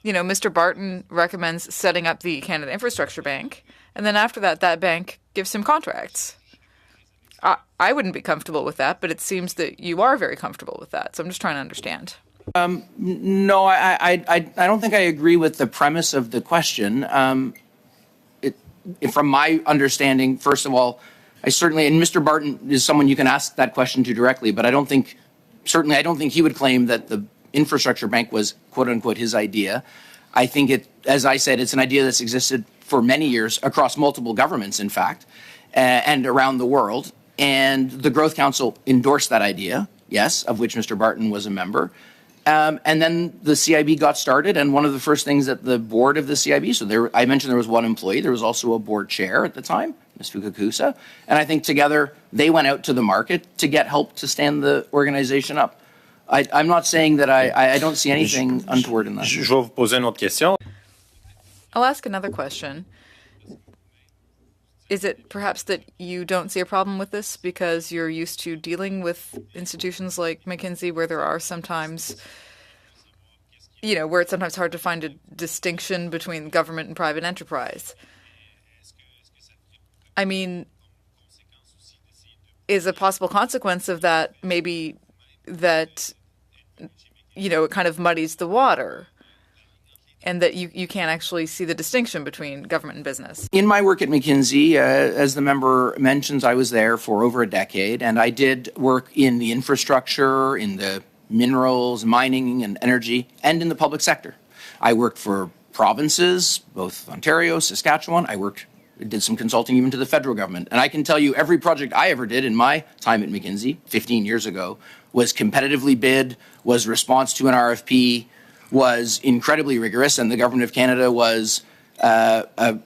Speaker 1: Mr. Barton recommends setting up the Canada Infrastructure Bank, and then after that, that bank gives him contracts. I wouldn't be comfortable with that, but it seems that you are very comfortable with that. So I'm just trying to understand.
Speaker 4: No, I don't think I agree with the premise of the question. From my understanding, first of all, and Mr. Barton is someone you can ask that question to directly, but I don't think he would claim that the infrastructure bank was, quote unquote, his idea. I think as I said, it's an idea that's existed for many years across multiple governments, in fact, and around the world. And the Growth Council endorsed that idea, yes, of which Mr. Barton was a member. And then the CIB got started, and one of the first things that the board of the CIB, I mentioned there was one employee, there was also a board chair at the time, Ms. Fukakusa, and I think together they went out to the market to get help to stand the organization up. I'm not saying that I don't see anything untoward in that.
Speaker 10: Je vais vous poser une autre question.
Speaker 1: I'll ask another question. Is it perhaps that you don't see a problem with this because you're used to dealing with institutions like McKinsey where there are sometimes, where it's sometimes hard to find a distinction between government and private enterprise? I mean, is a possible consequence of that maybe that, it kind of muddies the water? And that you can't actually see the distinction between government and business.
Speaker 4: In my work at McKinsey, as the member mentions, I was there for over a decade, and I did work in the infrastructure, in the minerals, mining, and energy, and in the public sector. I worked for provinces, both Ontario, Saskatchewan. Did some consulting even to the federal government. And I can tell you every project I ever did in my time at McKinsey, 15 years ago, was competitively bid, was response to an RFP, was incredibly rigorous, and the Government of Canada was a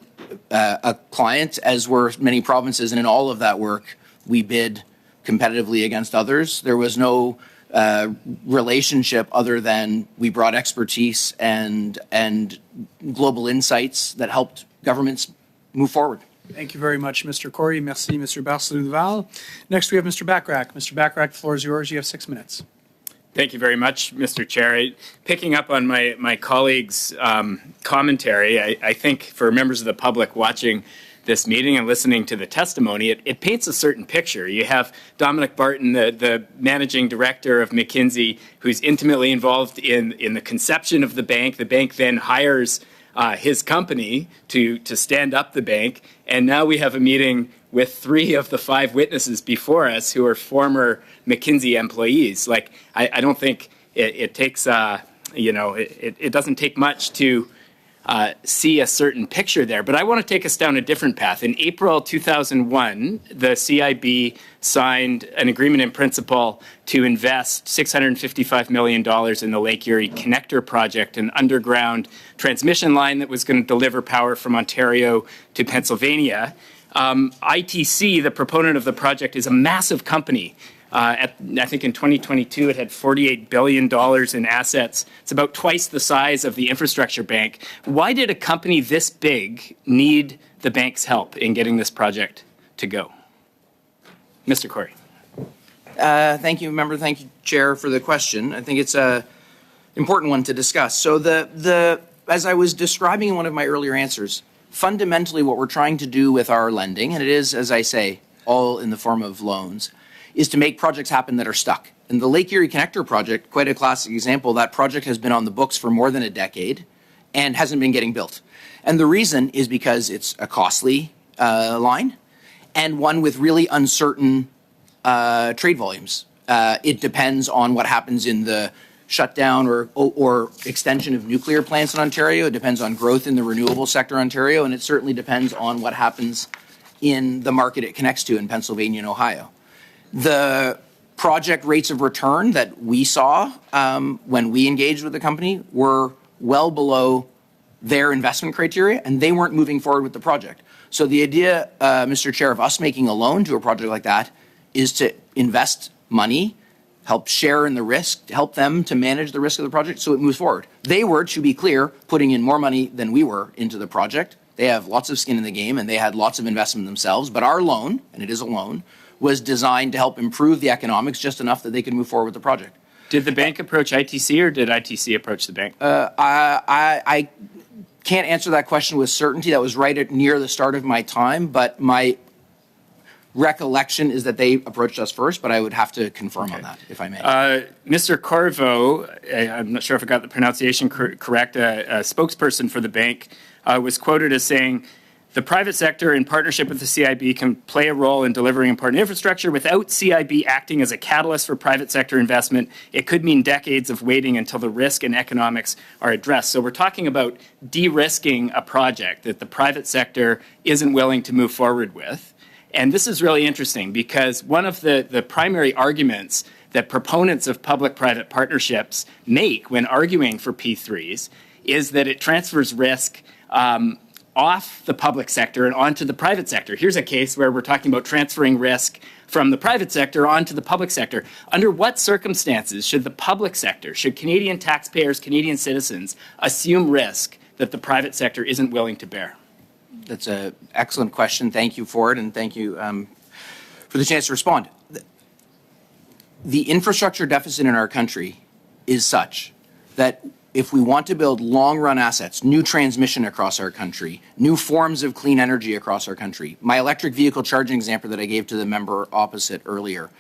Speaker 4: client, as were many provinces, and in all of that work, we bid competitively against others. There was no relationship other than we brought expertise and global insights that helped governments move forward.
Speaker 2: Thank you very much, Mr. Corey. Merci, Mr. Barcelou-Duval. Next, we have Mr. Bachrach. Mr. Bachrach, the floor is yours. You have 6 minutes.
Speaker 11: Thank you very much, Mr. Chair. Picking up on my colleague's commentary, I think for members of the public watching this meeting and listening to the testimony, it paints a certain picture. You have Dominic Barton, the managing director of McKinsey, who's intimately involved in the conception of the bank. The bank then hires his company to stand up the bank. And now we have a meeting with 3 of the 5 witnesses before us who are former McKinsey employees. Like, I don't think it takes, it doesn't take much to see a certain picture there. But I want to take us down a different path. In April 2001, the CIB signed an agreement in principle to invest $655 million in the Lake Erie Connector Project, an underground transmission line that was going to deliver power from Ontario to Pennsylvania. ITC, the proponent of the project, is a massive company. I think in 2022, it had $48 billion in assets. It's about twice the size of the infrastructure bank. Why did a company this big need the bank's help in getting this project to go? Mr. Corey.
Speaker 4: Thank you, member. Thank you, Chair, for the question. I think it's an important one to discuss. So as I was describing in one of my earlier answers, fundamentally what we're trying to do with our lending, and it is, as I say, all in the form of loans, is to make projects happen that are stuck. And the Lake Erie Connector project, quite a classic example, that project has been on the books for more than a decade and hasn't been getting built. And the reason is because it's a costly line and one with really uncertain trade volumes. It depends on what happens in the shutdown or extension of nuclear plants in Ontario. It depends on growth in the renewable sector in Ontario, and it certainly depends on what happens in the market it connects to in Pennsylvania and Ohio. The project rates of return that we saw when we engaged with the company were well below their investment criteria, and they weren't moving forward with the project. So the idea, Mr. Chair, of us making a loan to a project like that is to invest money, help share in the risk, help them to manage the risk of the project so it moves forward. They were, to be clear, putting in more money than we were into the project. They have lots of skin in the game, and they had lots of investment themselves. But our loan, and it is a loan, was designed to help improve the economics just enough that they could move forward with the project.
Speaker 11: Did the bank approach ITC or did ITC approach the bank?
Speaker 4: I can't answer that question with certainty. That was right near the start of my time, but my recollection is that they approached us first, but I would have to confirm on that, if I may.
Speaker 11: Mr. Corvo, I'm not sure if I got the pronunciation correct, a spokesperson for the bank, was quoted as saying, the private sector in partnership with the CIB can play a role in delivering important infrastructure. Without CIB acting as a catalyst for private sector investment, it could mean decades of waiting until the risk and economics are addressed. So we're talking about de-risking a project that the private sector isn't willing to move forward with. And this is really interesting because one of the primary arguments that proponents of public-private partnerships make when arguing for P3s is that it transfers risk off the public sector and onto the private sector. Here's a case where we're talking about transferring risk from the private sector onto the public sector. Under what circumstances should the public sector, should Canadian taxpayers, Canadian citizens, assume risk that the private sector isn't willing to bear?
Speaker 4: That's an excellent question. Thank you for it, and thank you for the chance to respond. The infrastructure deficit in our country is such that if we want to build long-run assets, new transmission across our country, new forms of clean energy across our country, my electric vehicle charging example that I gave to the member opposite earlier,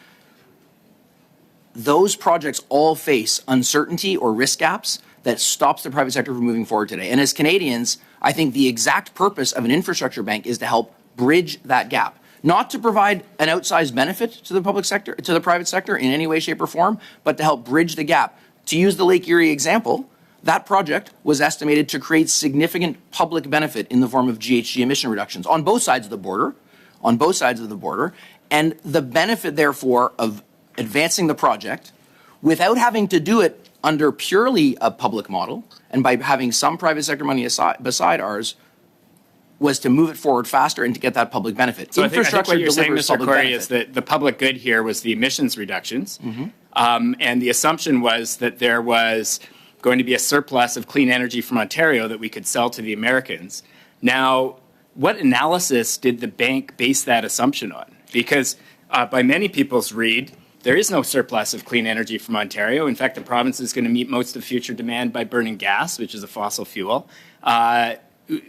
Speaker 4: those projects all face uncertainty or risk gaps that stops the private sector from moving forward today. And as Canadians, I think the exact purpose of an infrastructure bank is to help bridge that gap. Not to provide an outsized benefit to the public sector, to the private sector in any way, shape, or form, but to help bridge the gap. To use the Lake Erie example, that project was estimated to create significant public benefit in the form of GHG emission reductions on both sides of the border, and the benefit, therefore, of advancing the project without having to do it under purely a public model and by having some private sector money beside ours was to move it forward faster and to get that public benefit.
Speaker 11: So I think what you're saying, Mr. Corey, is that the public good here was the emissions reductions, and the assumption was that there was going to be a surplus of clean energy from Ontario that we could sell to the Americans. Now, what analysis did the bank base that assumption on? Because by many people's read, there is no surplus of clean energy from Ontario. In fact, the province is going to meet most of future demand by burning gas, which is a fossil fuel.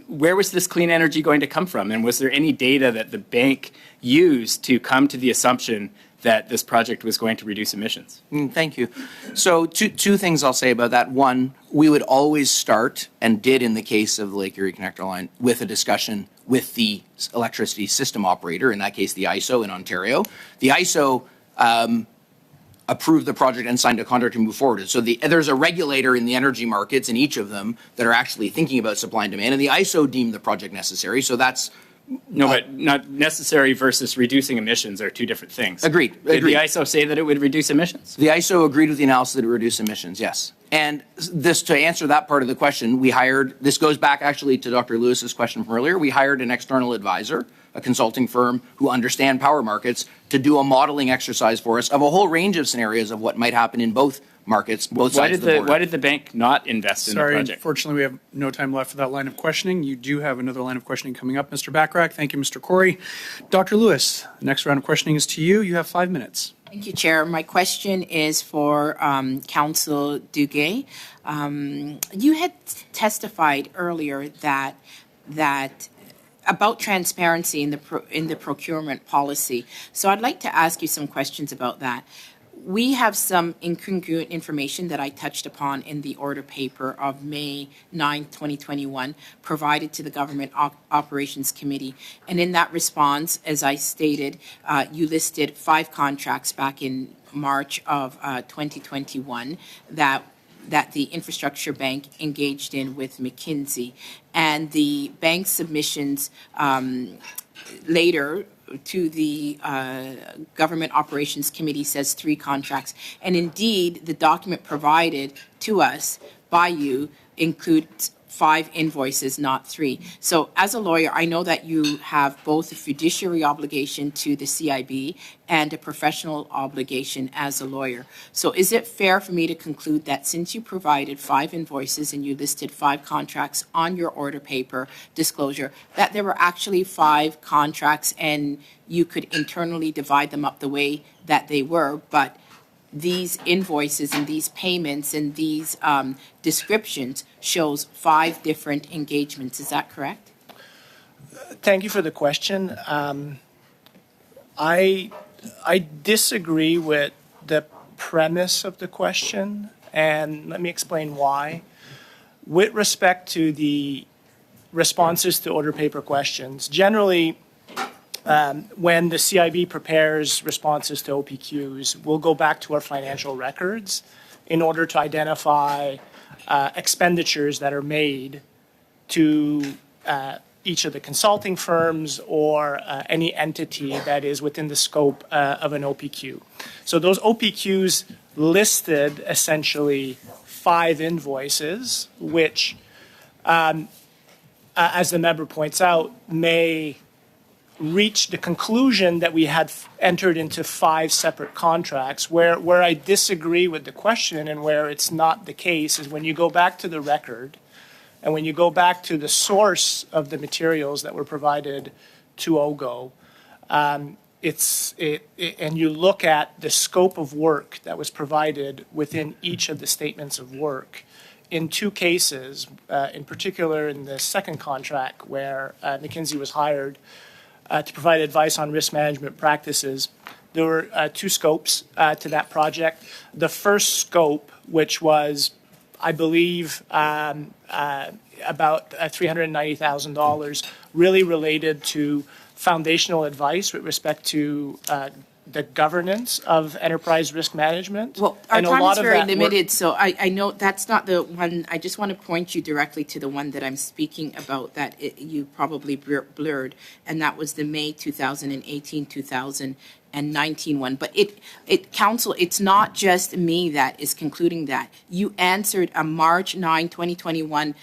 Speaker 11: Where was this clean energy going to come from? And was there any data that the bank used to come to the assumption that this project was going to reduce emissions?
Speaker 4: Thank you. So two things I'll say about that. One, we would always start, and did in the case of the Lake Erie Connector Line, with a discussion with the electricity system operator, in that case the ISO in Ontario. The ISO approved the project and signed a contract to move forward. So there's a regulator in the energy markets in each of them that are actually thinking about supply and demand, and the ISO deemed the project necessary. So that's
Speaker 11: No, but not necessary versus reducing emissions are two different things.
Speaker 4: Agreed.
Speaker 11: Did the ISO say that it would reduce emissions?
Speaker 4: The ISO agreed with the analysis that it would reduce emissions, yes. And this, to answer that part of the question, we hired, this goes back actually to Dr. Lewis's question from earlier, we hired an external advisor, a consulting firm who understand power markets, to do a modeling exercise for us of a whole range of scenarios of what might happen in both markets, both sides of the border.
Speaker 11: Why did the bank not invest in the project?
Speaker 2: Sorry, unfortunately, we have no time left for that line of questioning. You do have another line of questioning coming up, Mr. Bachrach. Thank you, Mr. Corey. Dr. Lewis, the next round of questioning is to you. You have 5 minutes.
Speaker 8: Thank you, Chair. My question is for Council Duguay. You had testified earlier that about transparency in the procurement policy. So I'd like to ask you some questions about that. We have some incongruent information that I touched upon in the order paper of May 9, 2021, provided to the Government Operations Committee. And in that response, as I stated, you listed 5 contracts back in March of 2021 that the Infrastructure Bank engaged in with McKinsey. And the bank's submissions later to the Government Operations Committee says 3 contracts. And indeed, the document provided to us by you includes 5 invoices, not 3. So as a lawyer, I know that you have both a fiduciary obligation to the CIB and a professional obligation as a lawyer. So is it fair for me to conclude that since you provided 5 invoices and you listed 5 contracts on your order paper disclosure, that there were actually 5 contracts and you could internally divide them up the way that they were, but these invoices and these payments and these descriptions shows 5 different engagements. Is that correct?
Speaker 3: Thank you for the question. I disagree with the premise of the question, and let me explain why. With respect to the responses to order paper questions, generally, when the CIB prepares responses to OPQs, we'll go back to our financial records in order to identify expenditures that are made to each of the consulting firms or any entity that is within the scope of an OPQ. So those OPQs listed essentially 5 invoices, which, as the member points out, may reach the conclusion that we had entered into 5 separate contracts. Where I disagree with the question and where it's not the case is when you go back to the record and when you go back to the source of the materials that were provided to OGO, and you look at the scope of work that was provided within each of the statements of work. In 2 cases, in particular in the second contract where McKinsey was hired to provide advice on risk management practices, there were 2 scopes to that project. The first scope, which was, I believe, about $390,000, really related to foundational advice with respect to the governance of enterprise risk management.
Speaker 8: Well, our time is very limited, so I know that's not the one. I just want to point you directly to the one that I'm speaking about that you probably blurred, and that was the May 2018, 2019 one. But Council, it's not just me that is concluding that. You answered a March 9, 2021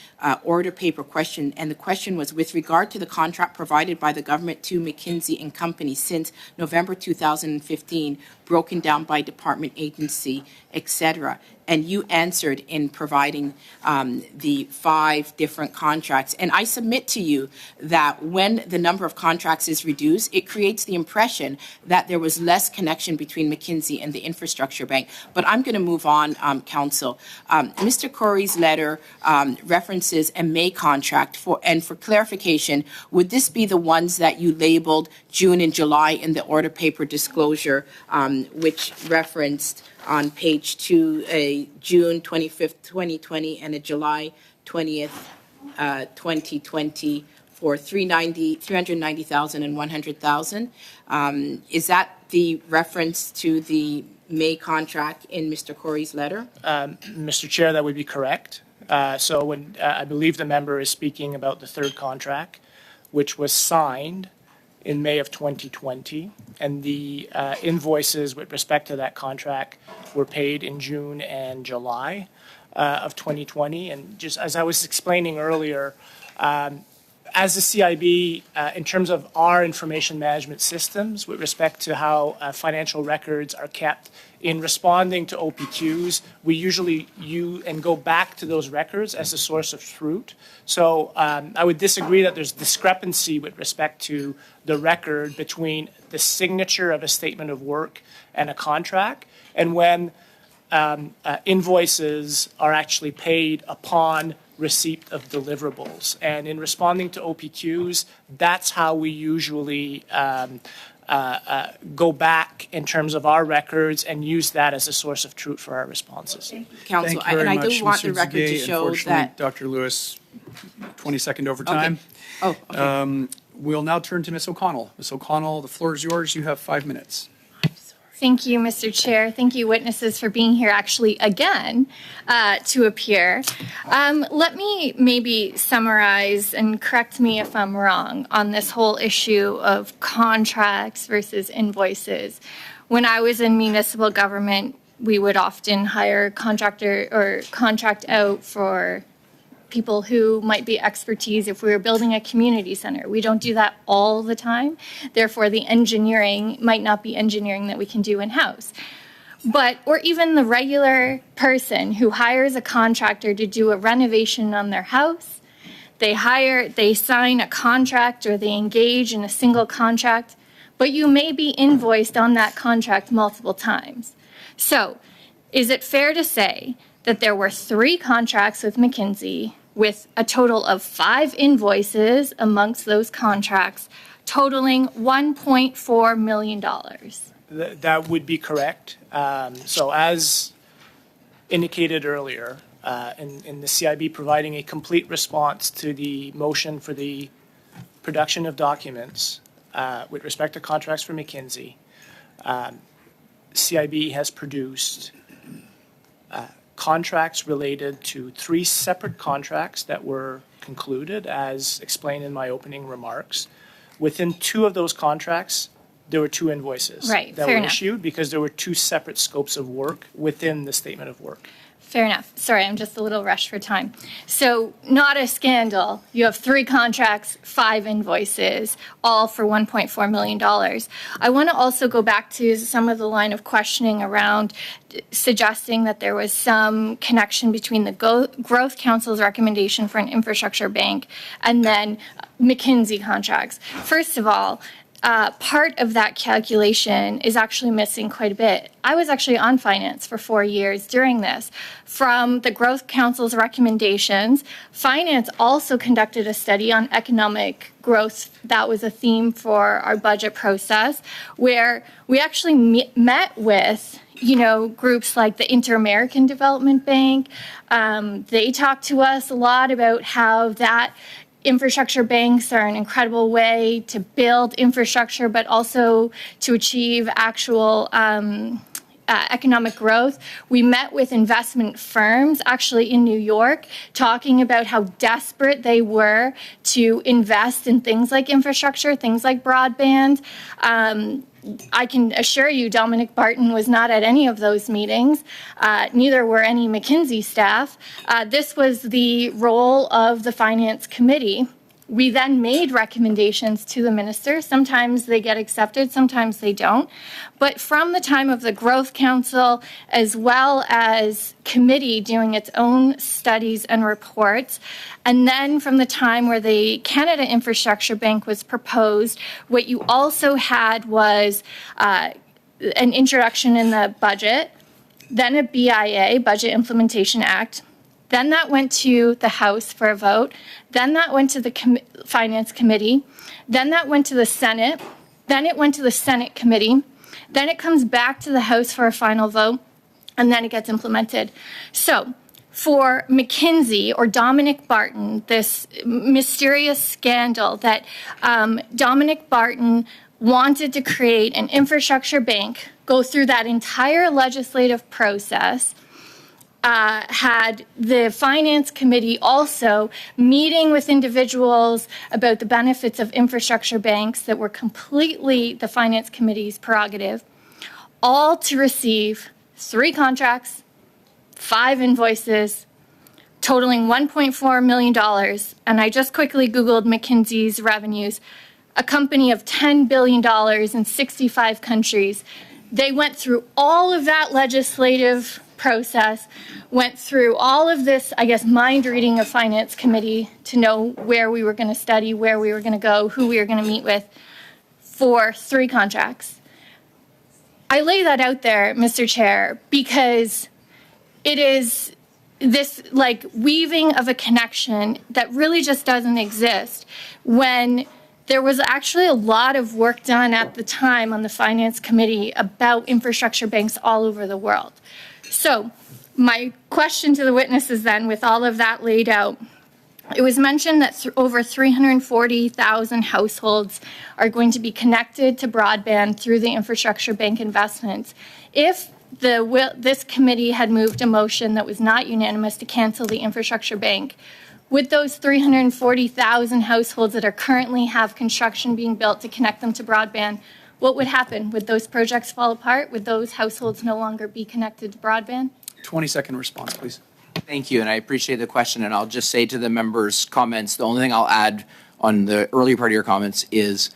Speaker 8: order paper question, and the question was with regard to the contract provided by the government to McKinsey and Company since November 2015, broken down by department, agency, etc. And you answered in providing the 5 different contracts. And I submit to you that when the number of contracts is reduced, it creates the impression that there was less connection between McKinsey and the Infrastructure Bank. But I'm going to move on, Council. Mr. Corey's letter references a May contract and for clarification, would this be the ones that you labeled June and July in the order paper disclosure, which referenced on page 2 a June 25th, 2020 and a July 20th, 2020 for 390,000 and 100,000? Is that the reference to the May contract in Mr. Corey's letter?
Speaker 3: Mr. Chair, that would be correct. So when I believe the member is speaking about the third contract, which was signed in May of 2020, and the invoices with respect to that contract were paid in June and July of 2020. And just as I was explaining earlier, as the CIB, in terms of our information management systems with respect to how financial records are kept in responding to OPQs, we usually use and go back to those records as a source of truth. So I would disagree that there's discrepancy with respect to the record between the signature of a statement of work and a contract and when invoices are actually paid upon receipt of deliverables. And in responding to OPQs, that's how we usually go back in terms of our records and use that as a source of truth for our responses.
Speaker 8: Council,
Speaker 2: Thank you very
Speaker 8: and I
Speaker 2: much,
Speaker 8: do want
Speaker 2: Mr.
Speaker 8: the record to
Speaker 2: Zugay.
Speaker 8: show
Speaker 2: Unfortunately,
Speaker 8: that.
Speaker 2: Dr. Lewis, 20-second overtime.
Speaker 8: Oh, okay.
Speaker 2: We'll now turn to Ms. O'Connell. Ms. O'Connell, the floor is yours. You have 5 minutes.
Speaker 12: Thank you, Mr. Chair. Thank you, witnesses, for being here actually again to appear. Let me maybe summarize and correct me if I'm wrong on this whole issue of contracts versus invoices. When I was in municipal government, we would often hire contractor or contract out for people who might be expertise if we were building a community center. We don't do that all the time. Therefore, the engineering might not be engineering that we can do in-house. But, or even the regular person who hires a contractor to do a renovation on their house, they sign a contract or they engage in a single contract, but you may be invoiced on that contract multiple times. So, is it fair to say that there were 3 contracts with McKinsey with a total of 5 invoices amongst those contracts, totaling $1.4 million?
Speaker 3: That would be correct. So as indicated earlier, in the CIB providing a complete response to the motion for the production of documents with respect to contracts for McKinsey, CIB has produced contracts related to 3 separate contracts that were concluded, as explained in my opening remarks. Within 2 of those contracts, there were 2 invoices that were issued because there were 2 separate scopes of work within the statement of work.
Speaker 12: Fair enough. Sorry, I'm just a little rushed for time. So, not a scandal. You have 3 contracts, 5 invoices, all for $1.4 million. I want to also go back to some of the line of questioning around suggesting that there was some connection between the Growth Council's recommendation for an infrastructure bank and then McKinsey contracts. First of all, part of that calculation is actually missing quite a bit. I was actually on finance for 4 years during this. From the Growth Council's recommendations, finance also conducted a study on economic growth. That was a theme for our budget process, where we actually met with groups like the Inter-American Development Bank. They talked to us a lot about how that infrastructure banks are an incredible way to build infrastructure, but also to achieve actual economic growth. We met with investment firms actually in New York talking about how desperate they were to invest in things like infrastructure, things like broadband. I can assure you Dominic Barton was not at any of those meetings. Neither were any McKinsey staff. This was the role of the Finance Committee, We then made recommendations to the minister. Sometimes they get accepted, sometimes they don't. But from the time of the Growth Council, as well as committee doing its own studies and reports, and then from the time where the Canada Infrastructure Bank was proposed, what you also had was an introduction in the budget, then a BIA, Budget Implementation Act. Then that went to the House for a vote. Then that went to the Finance Committee. Then that went to the Senate. Then it went to the Senate Committee. Then it comes back to the House for a final vote, and then it gets implemented. So for McKinsey or Dominic Barton, this mysterious scandal that Dominic Barton wanted to create an infrastructure bank, go through that entire legislative process, had the Finance Committee also meeting with individuals about the benefits of infrastructure banks that were completely the Finance Committee's prerogative, all to receive 3 contracts, 5 invoices, totaling $1.4 million. And I just quickly Googled McKinsey's revenues, a company of $10 billion in 65 countries. They went through all of that legislative process, went through all of this, I guess, mind reading of Finance Committee to know where we were going to study, where we were going to go, who we were going to meet with, for 3 contracts. I lay that out there, Mr. Chair, because it is this like weaving of a connection that really just doesn't exist when there was actually a lot of work done at the time on the Finance Committee about infrastructure banks all over the world. So my question to the witnesses then, with all of that laid out, it was mentioned that over 340,000 households are going to be connected to broadband through the infrastructure bank investments. If this committee had moved a motion that was not unanimous to cancel the infrastructure bank, would those 340,000 households that are currently have construction being built to connect them to broadband, what would happen? Would those projects fall apart? Would those households no longer be connected to broadband?
Speaker 2: 20-second response, please.
Speaker 4: Thank you, and I appreciate the question. And I'll just say to the members' comments, the only thing I'll add on the earlier part of your comments is,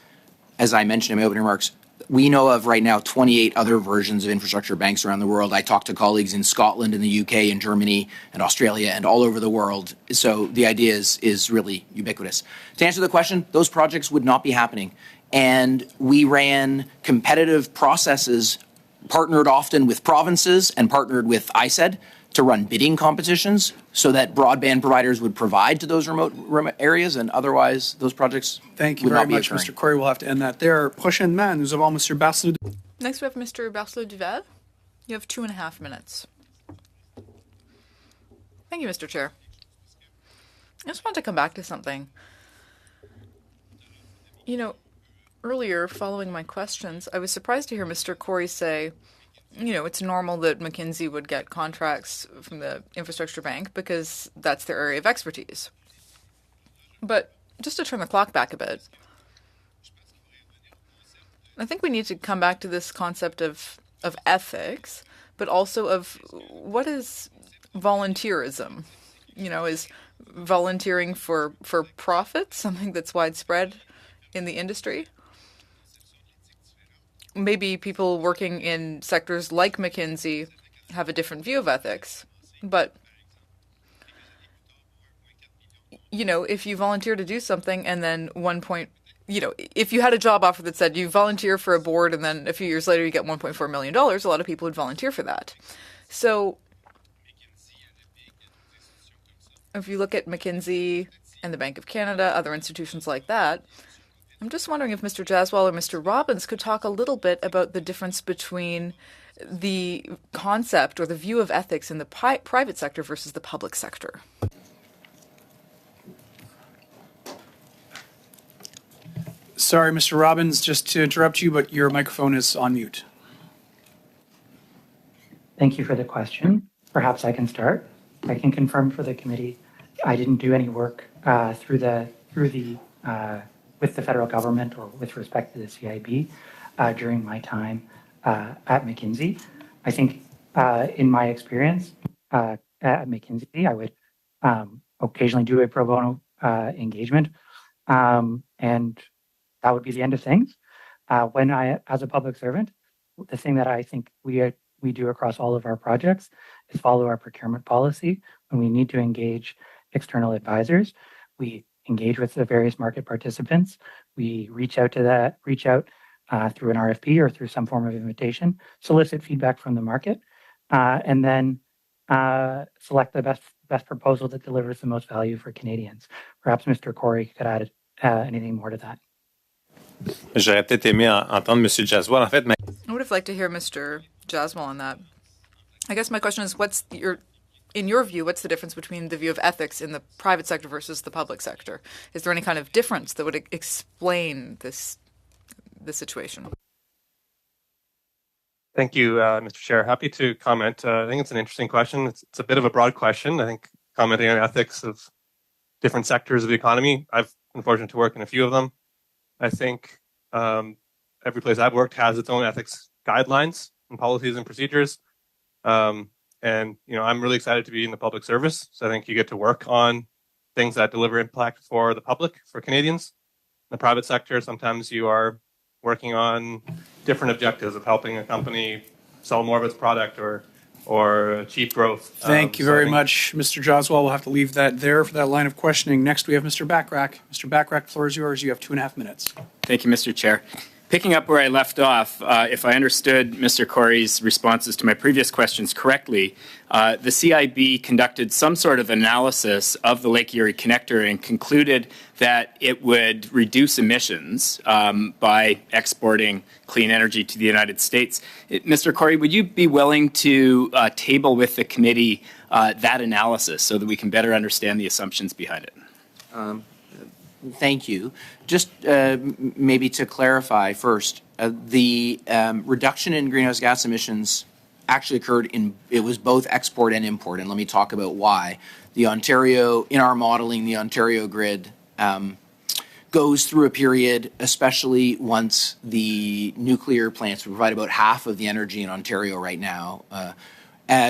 Speaker 4: as I mentioned in my opening remarks, we know of right now 28 other versions of infrastructure banks around the world. I talked to colleagues in Scotland, in the UK, in Germany, and Australia, and all over the world. So the idea is really ubiquitous. To answer the question, those projects would not be happening. And we ran competitive processes, partnered often with provinces and partnered with ISED to run bidding competitions so that broadband providers would provide to those remote areas, and otherwise those projects
Speaker 2: Thank you very much, Mr. Corey. We'll have to end that there. Prochainement, nous avons Mr. Barcelou.
Speaker 1: Next we have Mr. Barcelou-Duval. You have 2.5 minutes. Thank you, Mr. Chair. I just want to come back to something. You know, earlier, following my questions, I was surprised to hear Mr. Corey say, you know, it's normal that McKinsey would get contracts from the infrastructure bank because that's their area of expertise. But just to turn the clock back a bit, I think we need to come back to this concept of ethics, but also of what is volunteerism? You know, is volunteering for profit something that's widespread in the industry? Maybe people working in sectors like McKinsey have a different view of ethics, but, you know, if you volunteer to do something and then if you had a job offer that said you volunteer for a board and then a few years later you get $1.4 million, a lot of people would volunteer for that. So if you look at McKinsey and the Bank of Canada, other institutions like that, I'm just wondering if Mr. Jaswal or Mr. Robbins could talk a little bit about the difference between the concept or the view of ethics in the private sector versus the public sector.
Speaker 2: Sorry, Mr. Robbins, just to interrupt you, but your microphone is on mute.
Speaker 6: Thank you for the question. Perhaps I can start. I can confirm for the committee I didn't do any work with the federal government or with respect to the CIB during my time at McKinsey. I think in my experience at McKinsey, I would occasionally do a pro bono engagement And that would be the end of things. When I, as a public servant, the thing that I think we do across all of our projects is follow our procurement policy. When we need to engage external advisors, we engage with the various market participants. We reach out through an RFP or through some form of invitation, solicit feedback from the market, and then select the best proposal that delivers the most value for Canadians. Perhaps Mr. Corey could add anything more to that.
Speaker 10: J'aurais peut-être aimé entendre M. Jaswal. En fait,
Speaker 1: I would have liked to hear Mr. Jaswal on that. I guess my question is, in your view, what's the difference between the view of ethics in the private sector versus the public sector? Is there any kind of difference that would explain this situation?
Speaker 5: Thank you, Mr. Chair. Happy to comment. I think it's an interesting question. It's a bit of a broad question. I think commenting on ethics of different sectors of the economy. I've been fortunate to work in a few of them. I think every place I've worked has its own ethics guidelines and policies and procedures. And, I'm really excited to be in the public service. So I think you get to work on things that deliver impact for the public, for Canadians. In the private sector, sometimes you are working on different objectives of helping a company sell more of its product or achieve growth.
Speaker 2: Thank you very much, Mr. Jaswal. We'll have to leave that there for that line of questioning. Next, we have Mr. Bachrach. Mr. Bachrach, the floor is yours. You have 2.5 minutes.
Speaker 11: Thank you, Mr. Chair. Picking up where I left off, if I understood Mr. Corey's responses to my previous questions correctly, the CIB conducted some sort of analysis of the Lake Erie Connector and concluded that it would reduce emissions by exporting clean energy to the United States. Mr. Corey, would you be willing to table with the committee that analysis so that we can better understand the assumptions behind it?
Speaker 4: Thank you. Just maybe to clarify first, the reduction in greenhouse gas emissions actually occurred it was both export and import, and let me talk about why. In our modeling, the Ontario grid goes through a period, especially once the nuclear plants provide about half of the energy in Ontario right now,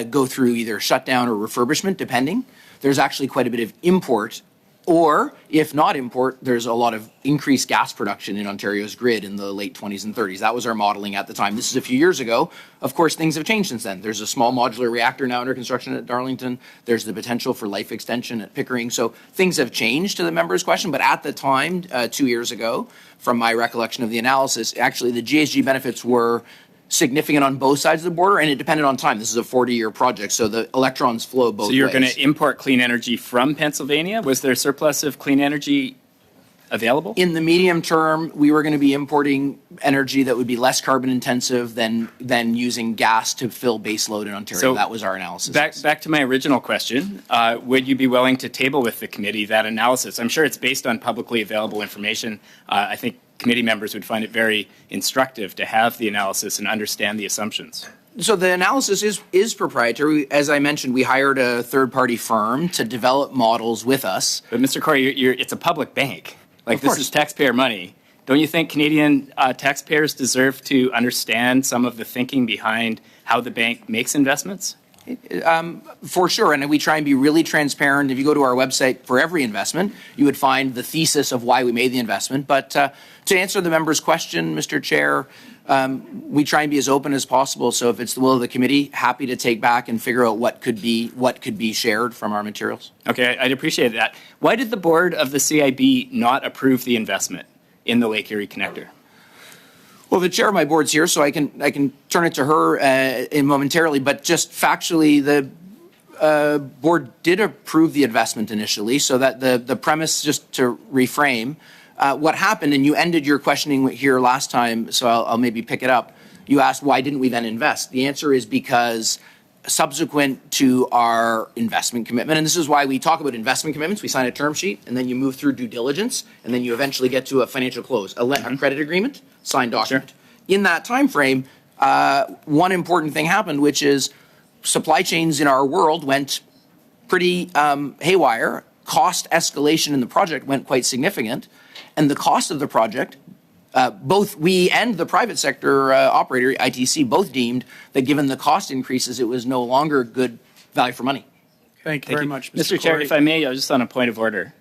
Speaker 4: go through either shutdown or refurbishment, depending. There's actually quite a bit of import. Or, if not import, there's a lot of increased gas production in Ontario's grid in the late 20s and 30s. That was our modeling at the time. This is a few years ago. Of course, things have changed since then. There's a small modular reactor now under construction at Darlington. There's the potential for life extension at Pickering. So things have changed, to the member's question. But at the time, 2 years ago, from my recollection of the analysis, actually the GHG benefits were significant on both sides of the border, and it depended on time. This is a 40-year project, so the electrons flow both ways.
Speaker 11: So you're going to import clean energy from Pennsylvania? Was there a surplus of clean energy available?
Speaker 4: In the medium term, we were going to be importing energy that would be less carbon intensive than using gas to fill base load in Ontario. So that was our analysis.
Speaker 11: Back to my original question, would you be willing to table with the committee that analysis? I'm sure it's based on publicly available information. I think committee members would find it very instructive to have the analysis and understand the assumptions.
Speaker 4: So the analysis is proprietary. As I mentioned, we hired a third-party firm to develop models with us.
Speaker 11: But Mr. Corey, it's a public bank. This is taxpayer money. Don't you think Canadian taxpayers deserve to understand some of the thinking behind how the bank makes investments?
Speaker 4: For sure, and we try and be really transparent. If you go to our website for every investment, you would find the thesis of why we made the investment. But to answer the member's question, Mr. Chair, we try and be as open as possible. So if it's the will of the committee, happy to take back and figure out what could be shared from our materials.
Speaker 11: Okay, I'd appreciate that. Why did the board of the CIB not approve the investment in the Lake Erie Connector?
Speaker 4: Well, the chair of my board's here, so I can turn it to her momentarily. But just factually, the board did approve the investment initially. So that the premise, just to reframe, what happened, and you ended your questioning here last time, so I'll maybe pick it up. You asked why didn't we then invest? The answer is because subsequent to our investment commitment, and this is why we talk about investment commitments, we sign a term sheet, and then you move through due diligence, and then you eventually get to a financial close, a credit agreement, signed document. Sure. In that time frame, one important thing happened, which is supply chains in our world went pretty haywire. Cost escalation in the project went quite significant, and the cost of the project, both we and the private sector operator, ITC, both deemed that given the cost increases, it was no longer good value for money.
Speaker 2: Thank you very much,
Speaker 11: Mr. Chair, if I may, just on a point of order.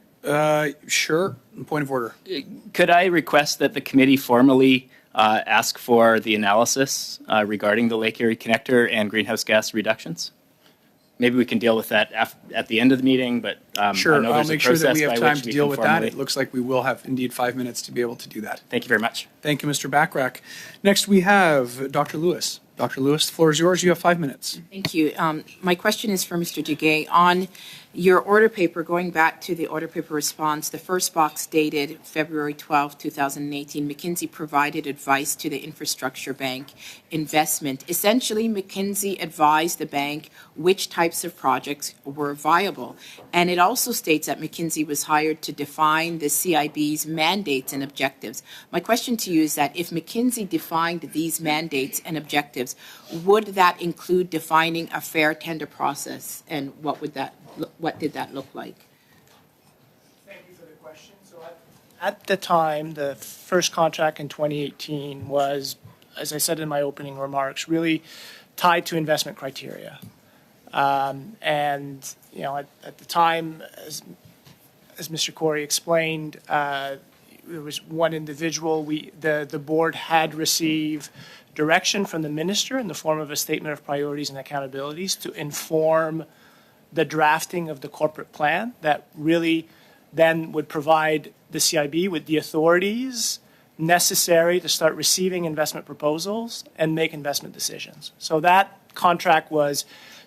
Speaker 2: Sure. Point of order.
Speaker 11: Could I request that the committee formally ask for the analysis regarding the Lake Erie Connector and greenhouse gas reductions? Maybe we can deal with that at the end of the meeting, but
Speaker 2: sure,
Speaker 11: I know
Speaker 2: I'll
Speaker 11: there's
Speaker 2: make
Speaker 11: a
Speaker 2: sure that
Speaker 11: process
Speaker 2: we have
Speaker 11: by
Speaker 2: time
Speaker 11: which
Speaker 2: to
Speaker 11: we
Speaker 2: deal
Speaker 11: can
Speaker 2: with that.
Speaker 11: formally.
Speaker 2: It looks like we will have indeed 5 minutes to be able to do that.
Speaker 11: Thank you very much.
Speaker 2: Thank you, Mr. Backrack. Next, we have Dr. Lewis. Dr. Lewis, the floor is yours. You have 5 minutes.
Speaker 8: Thank you. My question is for Mr. Duguay. On your order paper, going back to the order paper response, the first box dated February 12, 2018, McKinsey provided advice to the Infrastructure Bank investment. Essentially, McKinsey advised the bank which types of projects were viable. And it also states that McKinsey was hired to define the CIB's mandates and objectives. My question to you is that if McKinsey defined these mandates and objectives, would that include defining a fair tender process, and what did that look like?
Speaker 3: Thank you for the question. So at the time, the first contract in 2018 was, as I said in my opening remarks, really tied to investment criteria. And you know, at the time, as Mr. Corey explained, there was one individual. The board had received direction from the minister in the form of a statement of priorities and accountabilities to inform the drafting of the corporate plan that really then would provide the CIB with the authorities necessary to start receiving investment proposals and make investment decisions. So that contract was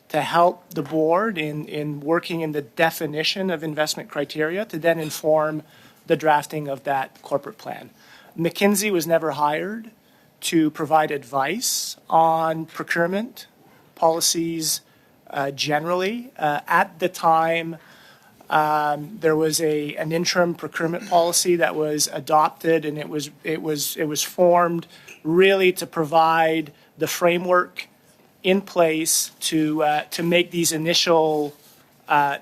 Speaker 3: to help the board in working in the definition of investment criteria to then inform the drafting of that corporate plan. McKinsey was never hired to provide advice on procurement policies generally. At the time, there was an interim procurement policy that was adopted, and it was formed really to provide the framework in place to make these initial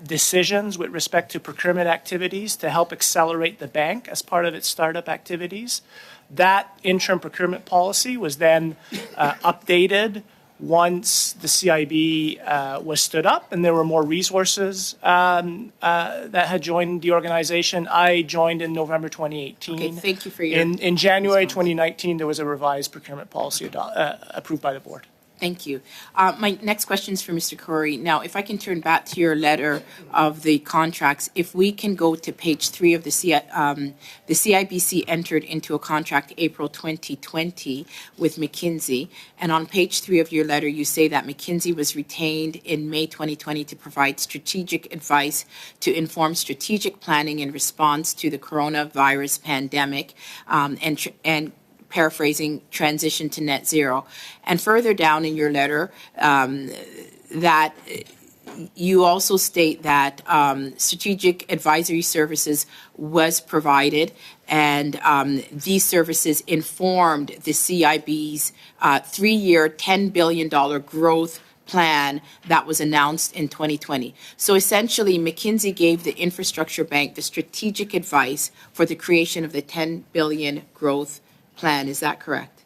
Speaker 3: decisions with respect to procurement activities to help accelerate the bank as part of its startup activities. That interim procurement policy was then updated once the CIB was stood up and there were more resources that had joined the organization. I joined in November 2018.
Speaker 8: Okay, thank you for your
Speaker 3: In January
Speaker 8: response.
Speaker 3: 2019, there was a revised procurement policy approved by the board.
Speaker 8: Thank you. My next question is for Mr. Corey. Now, if I can turn back to your letter of the contracts, if we can go to page 3 of the CIBC entered into a contract April 2020 with McKinsey, and on page 3 of your letter, you say that McKinsey was retained in May 2020 to provide strategic advice to inform strategic planning in response to the coronavirus pandemic, and paraphrasing, transition to net zero. And further down in your letter, that you also state that strategic advisory services was provided, and these services informed the CIB's 3-year, $10 billion growth plan that was announced in 2020. So essentially, McKinsey gave the Infrastructure Bank the strategic advice for the creation of the $10 billion growth plan. Is that correct?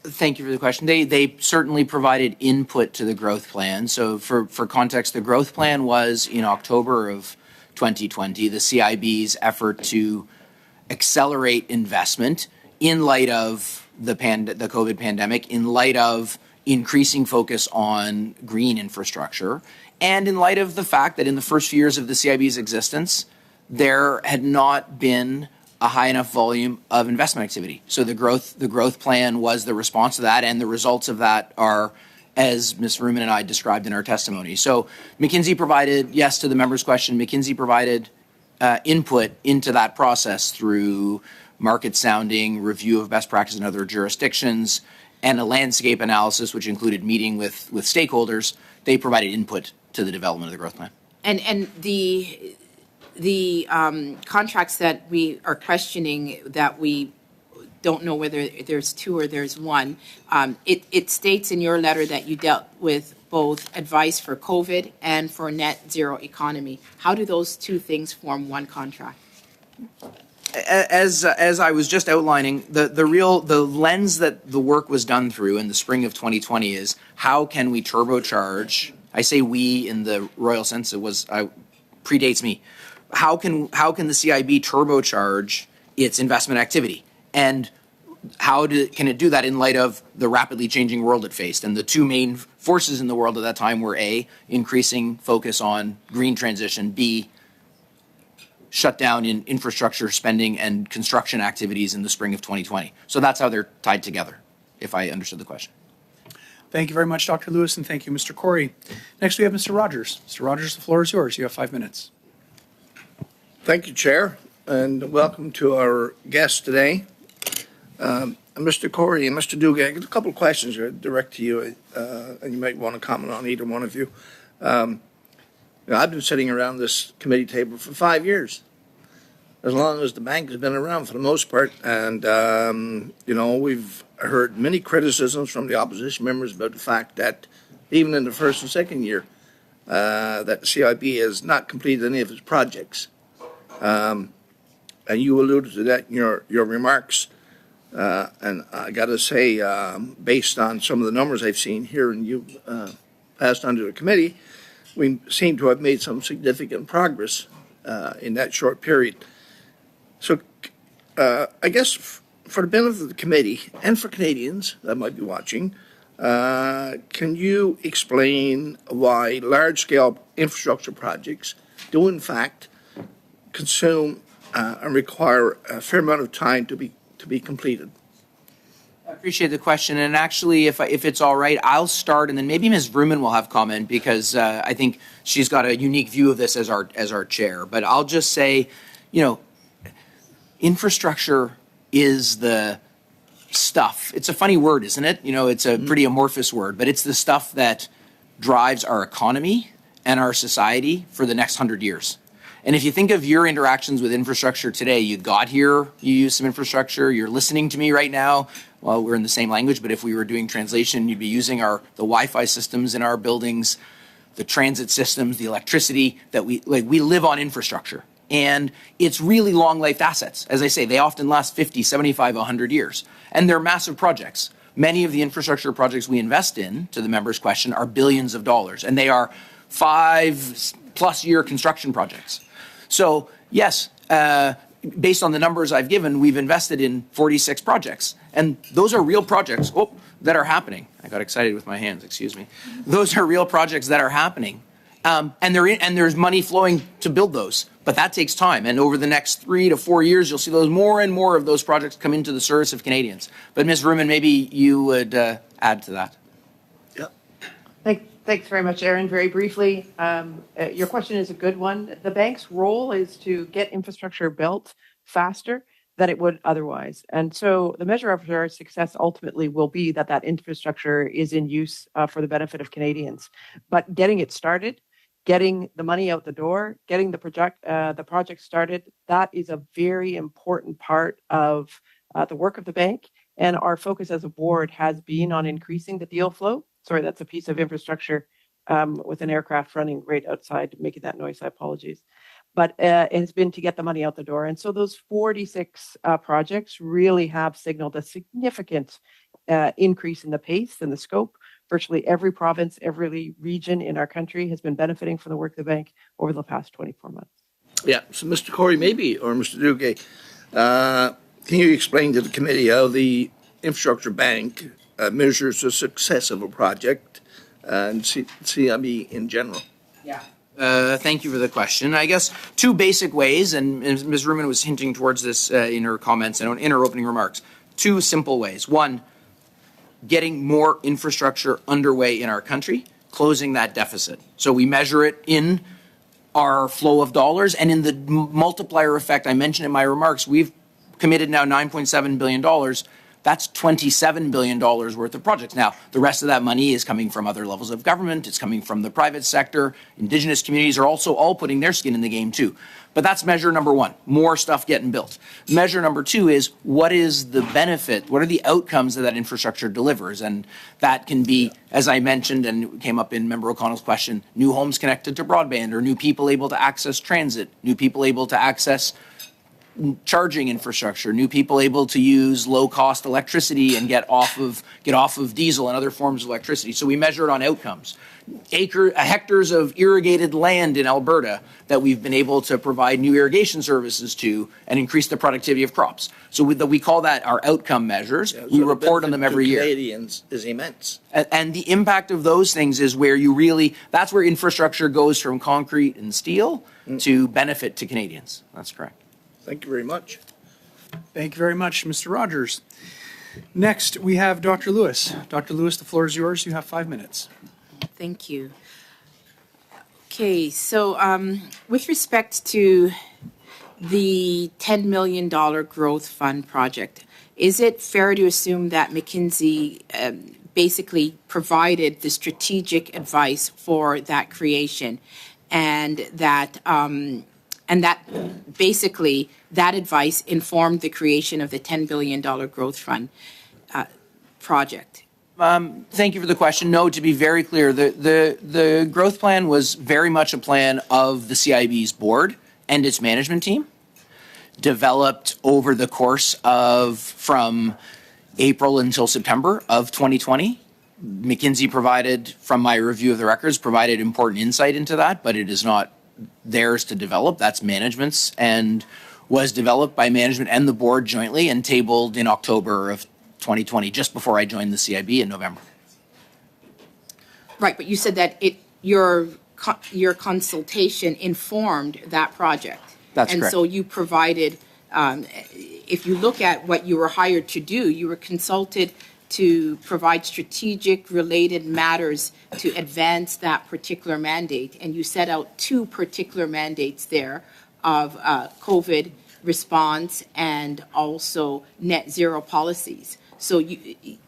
Speaker 4: Thank you for the question. They certainly provided input to the growth plan. So for context, the growth plan was in October of 2020, the CIB's effort to accelerate investment in light of the COVID pandemic, in light of increasing focus on green infrastructure, and in light of the fact that in the first few years of the CIB's existence, there had not been a high enough volume of investment activity. So the growth plan was the response to that, and the results of that are, as Ms. Ruman and I described in our testimony. So McKinsey provided, yes to the member's question, McKinsey provided input into that process through market sounding, review of best practice in other jurisdictions, and a landscape analysis, which included meeting with stakeholders. They provided input to the development of the growth plan. And
Speaker 8: the contracts that we are questioning, that we don't know whether there's 2 or there's 1, it states in your letter that you dealt with both advice for COVID and for net zero economy. How do those 2 things form one contract?
Speaker 4: As I was just outlining, the lens that the work was done through in the spring of 2020 is how can we turbocharge, I say we in the royal sense, predates me, how can the CIB turbocharge its investment activity? And can it do that in light of the rapidly changing world it faced? And the two main forces in the world at that time were A, increasing focus on green transition, B, shut down in infrastructure spending and construction activities in the spring of 2020. So that's how they're tied together, if I understood the question.
Speaker 2: Thank you very much, Dr. Lewis, and thank you, Mr. Corey. Next, we have Mr. Rogers. Mr. Rogers, the floor is yours. You have 5 minutes.
Speaker 13: Thank you, Chair, and welcome to our guests today. Mr. Corey and Mr. Duguay, I got a couple of questions direct to you, and you might want to comment on either one of you. I've been sitting around this committee table for 5 years, as long as the bank has been around for the most part, and we've heard many criticisms from the opposition members about the fact that even in the first and second year, that the CIB has not completed any of its projects. And you alluded to that in your remarks. And I got to say, based on some of the numbers I've seen here and you passed on to the committee, we seem to have made some significant progress in that short period. So I guess for the benefit of the committee and for Canadians that might be watching, can you explain why large-scale infrastructure projects do in fact consume and require a fair amount of time to be completed?
Speaker 4: I appreciate the question, and actually, if it's all right, I'll start, and then maybe Ms. Vrooman will have comment because I think she's got a unique view of this as our chair. But I'll just say, infrastructure is the stuff. It's a funny word, isn't it? It's a pretty amorphous word, but it's the stuff that drives our economy and our society for the next 100 years. And if you think of your interactions with infrastructure today, you got here, you used some infrastructure, you're listening to me right now. Well, we're in the same language, but if we were doing translation, you'd be using the Wi-Fi systems in our buildings, the transit systems, the electricity that we live on infrastructure. And it's really long-lived assets. As I say, they often last 50, 75, 100 years. And they're massive projects. Many of the infrastructure projects we invest in, to the member's question, are billions of dollars. And they are 5+ year construction projects. So, yes, based on the numbers I've given, we've invested in 46 projects. And those are real projects that are happening. I got excited with my hands, excuse me. Those are real projects that are happening. And there's money flowing to build those. But that takes time. And over the next 3 to 4 years, you'll see more and more of those projects come into the service of Canadians. But Ms. Vrooman, maybe you would add to that.
Speaker 7: Thanks very much, Aaron. Very briefly, your question is a good one. The bank's role is to get infrastructure built faster than it would otherwise. And so the measure of our success ultimately will be that infrastructure is in use for the benefit of Canadians. But getting it started, getting the money out the door, getting the project started, that is a very important part of the work of the bank. And our focus as a board has been on increasing the deal flow. Sorry, that's a piece of infrastructure with an aircraft running right outside, making that noise. I apologize. But it has been to get the money out the door. And so those 46 projects really have signaled a significant increase in the pace and the scope. Virtually every province, every region in our country has been benefiting from the work of the bank over the past 24 months.
Speaker 13: Yeah. So, Mr. Corey, maybe, or Mr. Duguay, can you explain to the committee how the infrastructure bank measures the success of a project and CIB in general?
Speaker 4: Yeah. Thank you for the question. I guess two basic ways, and Ms. Vrooman was hinting towards this in her comments and in her opening remarks. Two simple ways. One, getting more infrastructure underway in our country, closing that deficit. So we measure it in our flow of dollars and in the multiplier effect I mentioned in my remarks. We've committed now $9.7 billion. That's $27 billion worth of projects. Now, the rest of that money is coming from other levels of government. It's coming from the private sector. Indigenous communities are also all putting their skin in the game, too. But that's measure number one, more stuff getting built. Measure number two is what is the benefit? What are the outcomes that infrastructure delivers? And that can be, as I mentioned, and it came up in Member O'Connell's question, new homes connected to broadband or new people able to access transit, new people able to access charging infrastructure, new people able to use low-cost electricity and get off of diesel and other forms of electricity. So we measure it on outcomes. Hectares of irrigated land in Alberta that we've been able to provide new irrigation services to and increase the productivity of crops. So we call that our outcome measures.
Speaker 13: Yeah,
Speaker 4: we
Speaker 13: so
Speaker 4: report on them every year.
Speaker 13: Canadians is immense.
Speaker 4: And the impact of those things is where that's where infrastructure goes from concrete and steel to benefit to Canadians. That's correct.
Speaker 13: Thank you very much.
Speaker 2: Thank you very much, Mr. Rogers. Next, we have Dr. Lewis. Dr. Lewis, the floor is yours. You have 5 minutes.
Speaker 8: Thank you. Okay, so with respect to the $10 million growth fund project, is it fair to assume that McKinsey basically provided the strategic advice for that creation, and that basically that advice informed the creation of the $10 billion growth fund project?
Speaker 4: Thank you for the question. No, to be very clear, the growth plan was very much a plan of the CIB's board and its management team, developed over the course of from April until September of 2020. McKinsey provided, from my review of the records, provided important insight into that, but it is not theirs to develop. That's management's, and was developed by management and the board jointly and tabled in October of 2020, just before I joined the CIB in November.
Speaker 8: Right, but you said that your consultation informed that project.
Speaker 4: That's correct.
Speaker 8: And so you provided, if you look at what you were hired to do, you were consulted to provide strategic related matters to advance that particular mandate. And you set out 2 particular mandates there of COVID response and also net zero policies. So it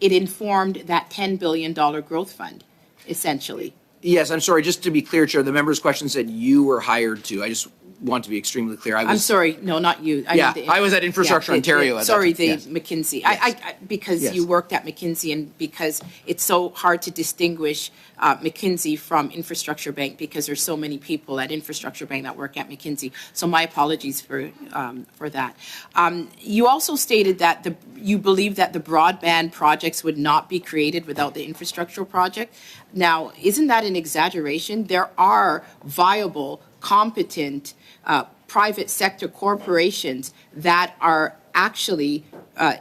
Speaker 8: informed that $10 billion growth fund, essentially.
Speaker 4: Yes, I'm sorry. Just to be clear, Chair, the member's question said you were hired to. I just want to be extremely clear.
Speaker 8: I'm sorry. No, not you.
Speaker 4: I was at Infrastructure Ontario.
Speaker 8: Sorry,
Speaker 4: yes.
Speaker 8: McKinsey.
Speaker 4: Yes.
Speaker 8: Because
Speaker 4: yes.
Speaker 8: you worked at McKinsey, and because it's so hard to distinguish McKinsey from Infrastructure Bank, because there's so many people at Infrastructure Bank that work at McKinsey. So my apologies for that. You also stated that you believe that the broadband projects would not be created without the infrastructure project. Now, isn't that an exaggeration? There are viable, competent private sector corporations that are actually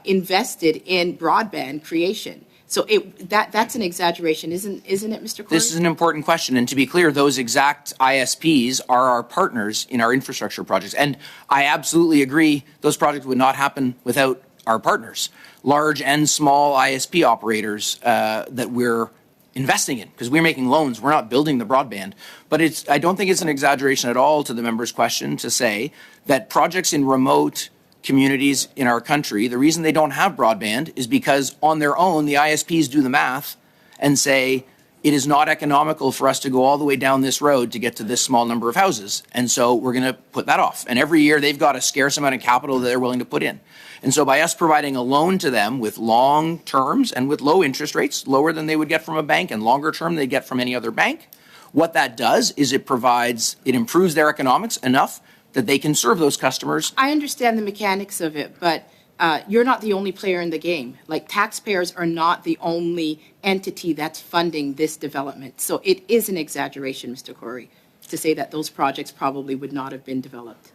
Speaker 8: invested in broadband creation. So that's an exaggeration, isn't it, Mr. Corey?
Speaker 4: This is an important question. And to be clear, those exact ISPs are our partners in our infrastructure projects. And I absolutely agree those projects would not happen without our partners, large and small ISP operators that we're investing in, because we're making loans. We're not building the broadband. But I don't think it's an exaggeration at all to the member's question to say that projects in remote communities in our country, the reason they don't have broadband is because on their own, the ISPs do the math and say, it is not economical for us to go all the way down this road to get to this small number of houses. And so we're going to put that off. And every year they've got a scarce amount of capital that they're willing to put in. And so by us providing a loan to them with long terms and with low interest rates, lower than they would get from a bank and longer term they get from any other bank, what that does is it improves their economics enough that they can serve those customers.
Speaker 8: I understand the mechanics of it, but you're not the only player in the game. Like, taxpayers are not the only entity that's funding this development. So it is an exaggeration, Mr. Corey, to say that those projects probably would not have been developed.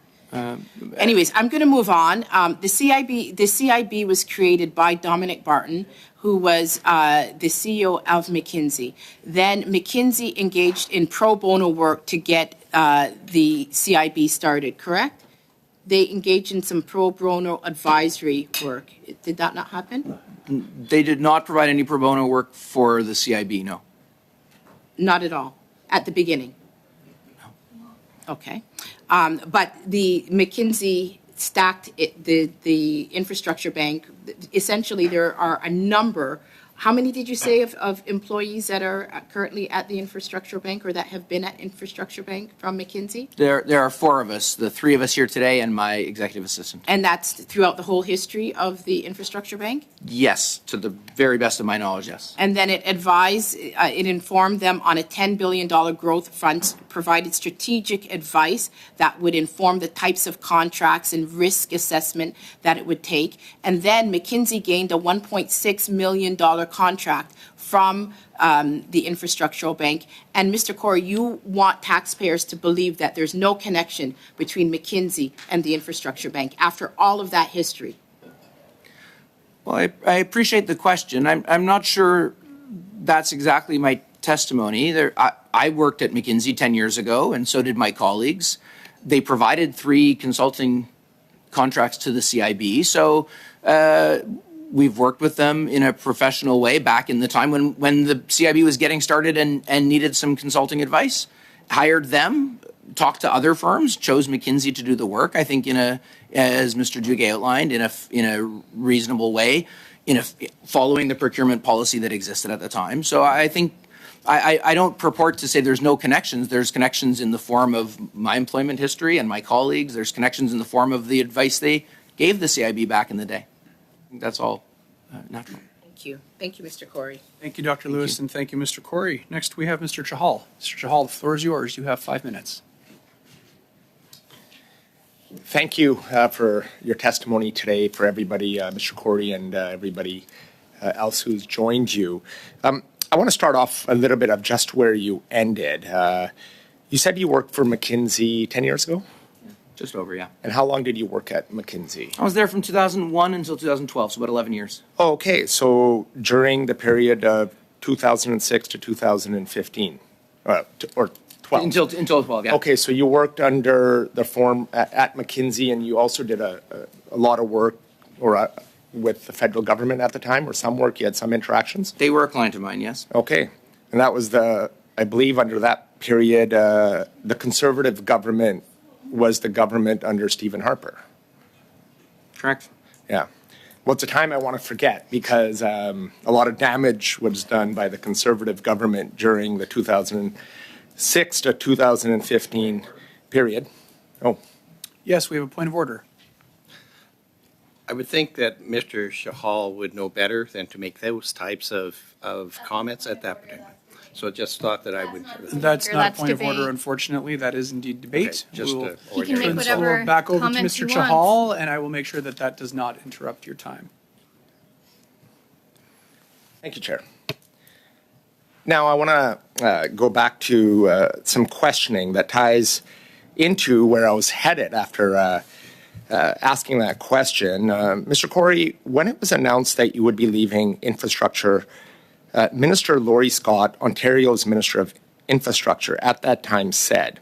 Speaker 8: Anyways, I'm going to move on. The CIB was created by Dominic Barton, who was the CEO of McKinsey. Then McKinsey engaged in pro bono work to get the CIB started, correct? They engaged in some pro bono advisory work. Did that not happen?
Speaker 4: They did not provide any pro bono work for the CIB, no.
Speaker 8: Not at all, at the beginning? No. Okay. But the McKinsey stacked the infrastructure bank. Essentially, there are a number, How many did you say of employees that are currently at the Infrastructure Bank or that have been at Infrastructure Bank from McKinsey?
Speaker 4: There are four of us, the three of us here today and my executive assistant.
Speaker 8: And that's throughout the whole history of the Infrastructure Bank?
Speaker 4: Yes, to the very best of my knowledge, yes.
Speaker 8: And then it informed them on a $10 billion growth fund, provided strategic advice that would inform the types of contracts and risk assessment that it would take. And then McKinsey gained a $1.6 million contract from the Infrastructural Bank. And Mr. Corey, you want taxpayers to believe that there's no connection between McKinsey and the Infrastructure Bank after all of that history.
Speaker 4: Well, I appreciate the question. I'm not sure that's exactly my testimony. I worked at McKinsey 10 years ago, and so did my colleagues. They provided 3 consulting contracts to the CIB. So we've worked with them in a professional way back in the time when the CIB was getting started and needed some consulting advice. Hired them, talked to other firms, chose McKinsey to do the work, I think as Mr. Duguay outlined, in a reasonable way, following the procurement policy that existed at the time. So I think I don't purport to say there's no connections. There's connections in the form of my employment history and my colleagues. There's connections in the form of the advice they gave the CIB back in the day. I think that's all natural.
Speaker 8: Thank you. Thank you, Mr. Corey.
Speaker 2: Thank you, Dr. Lewis, and thank you, Mr. Corey. Next, we have Mr. Chahal. Mr. Chahal, the floor is yours. You have 5 minutes.
Speaker 14: Thank you for your testimony today, for everybody, Mr. Corey, and everybody else who's joined you. I want to start off a little bit of just where you ended. You said you worked for McKinsey 10 years ago?
Speaker 4: Just over, yeah.
Speaker 14: And how long did you work at McKinsey?
Speaker 4: I was there from 2001 until 2012, so about 11 years.
Speaker 14: Oh, okay. So during the period of 2006 to 2015, or 12.
Speaker 4: Until 12, yeah.
Speaker 14: Okay, so you worked under the form at McKinsey, and you also did a lot of work with the federal government at the time, or some work, you had some interactions?
Speaker 4: They were a client of mine, yes.
Speaker 14: Okay. And that was I believe under that period, the Conservative government was the government under Stephen Harper.
Speaker 4: Correct.
Speaker 14: Yeah. Well, it's a time I want to forget because a lot of damage was done by the Conservative government during the 2006 to 2015 period. Oh.
Speaker 2: Yes, we have a point of order.
Speaker 15: I would think that Mr. Chahal would know better than to make those types of comments at that point. So I just thought that I would.
Speaker 2: That's not a point of order, unfortunately. That is indeed debate.
Speaker 15: Okay, just
Speaker 12: he can make whatever
Speaker 2: back over to
Speaker 12: comments
Speaker 2: Mr.
Speaker 12: he
Speaker 2: Chahal,
Speaker 12: wants.
Speaker 2: and I will make sure that does not interrupt your time.
Speaker 14: Thank you, Chair. Now, I want to go back to some questioning that ties into where I was headed after asking that question. Mr. Corey, when it was announced that you would be leaving infrastructure, Minister Laurie Scott, Ontario's Minister of Infrastructure, at that time said,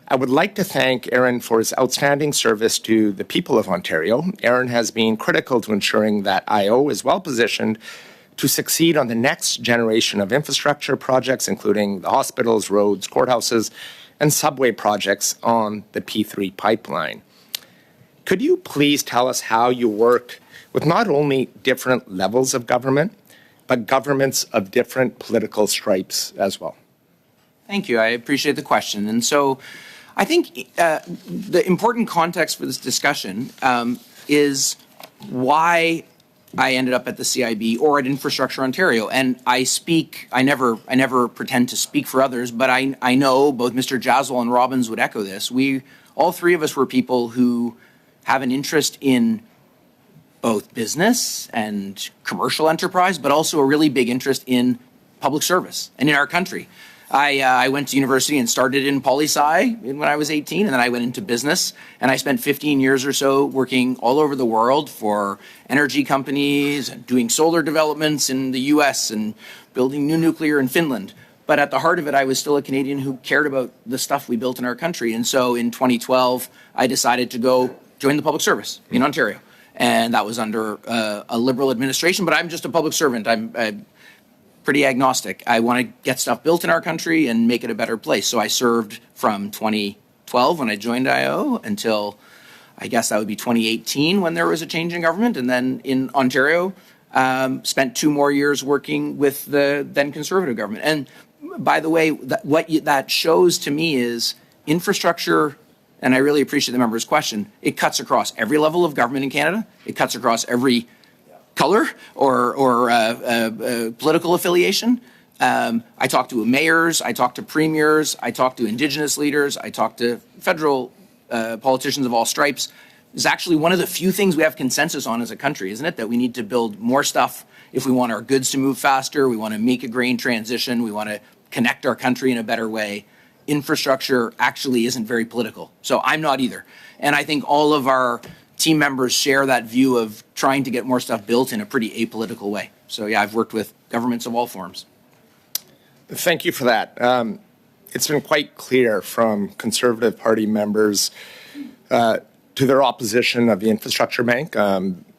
Speaker 14: "I would like to thank Aaron for his outstanding service to the people of Ontario. Aaron has been critical to ensuring that IO is well positioned to succeed on the next generation of infrastructure projects, including the hospitals, roads, courthouses, and subway projects on the P3 pipeline." Could you please tell us how you worked with not only different levels of government, but governments of different political stripes as well?
Speaker 4: Thank you. I appreciate the question. And so I think the important context for this discussion is why I ended up at the CIB or at Infrastructure Ontario. And I never pretend to speak for others, but I know both Mr. Jaswal and Robbins would echo this. All three of us were people who have an interest in both business and commercial enterprise, but also a really big interest in public service and in our country. I went to university and started in poli-sci when I was 18, and then I went into business, and I spent 15 years or so working all over the world for energy companies and doing solar developments in the US and building new nuclear in Finland. But at the heart of it, I was still a Canadian who cared about the stuff we built in our country. And so in 2012, I decided to go join the public service in Ontario. And that was under a Liberal administration, but I'm just a public servant. I'm pretty agnostic. I want to get stuff built in our country and make it a better place. So I served from 2012 when I joined IO until I guess that would be 2018 when there was a change in government. And then in Ontario, spent 2 more years working with the then Conservative government. And by the way, that shows to me is infrastructure, and I really appreciate the member's question, it cuts across every level of government in Canada. It cuts across every color or political affiliation. I talk to mayors, I talk to premiers, I talk to Indigenous leaders, I talk to federal politicians of all stripes. It's actually one of the few things we have consensus on as a country, isn't it? That we need to build more stuff if we want our goods to move faster, we want to make a green transition, we want to connect our country in a better way. Infrastructure actually isn't very political. So I'm not either. And I think all of our team members share that view of trying to get more stuff built in a pretty apolitical way. So yeah, I've worked with governments of all forms.
Speaker 14: Thank you for that. It's been quite clear from Conservative Party members to their opposition of the Infrastructure Bank.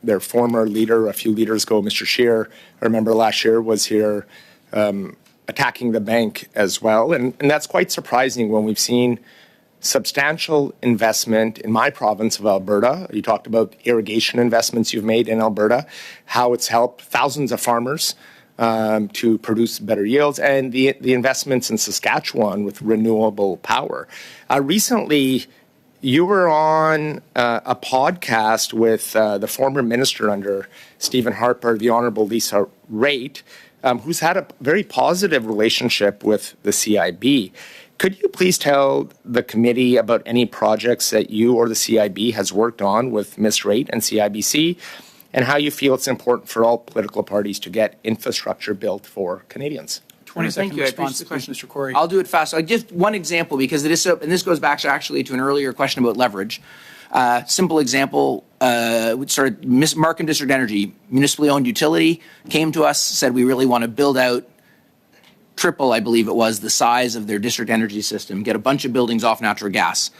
Speaker 14: Their former leader, a few leaders ago, Mr. Scheer, I remember last year, was here attacking the bank as well. And that's quite surprising when we've seen substantial investment in my province of Alberta. You talked about irrigation investments you've made in Alberta, how it's helped thousands of farmers to produce better yields, and the investments in Saskatchewan with renewable power. Recently, you were on a podcast with the former minister under Stephen Harper, the Honourable Lisa Raitt, who's had a very positive relationship with the CIB. Could you please tell the committee about any projects that you or the CIB has worked on with Ms. Raitt and CIBC, and how you feel it's important for all political parties to get infrastructure built for Canadians?
Speaker 2: 20-second response, please, Mr. Corey.
Speaker 4: I'll do it fast. I'll give one example because it is so, and this goes back actually to an earlier question about leverage. Simple example, Markham District Energy, municipally owned utility, came to us, said we really want to build out triple, I believe it was, the size of their district energy system, get a bunch of buildings off natural gas.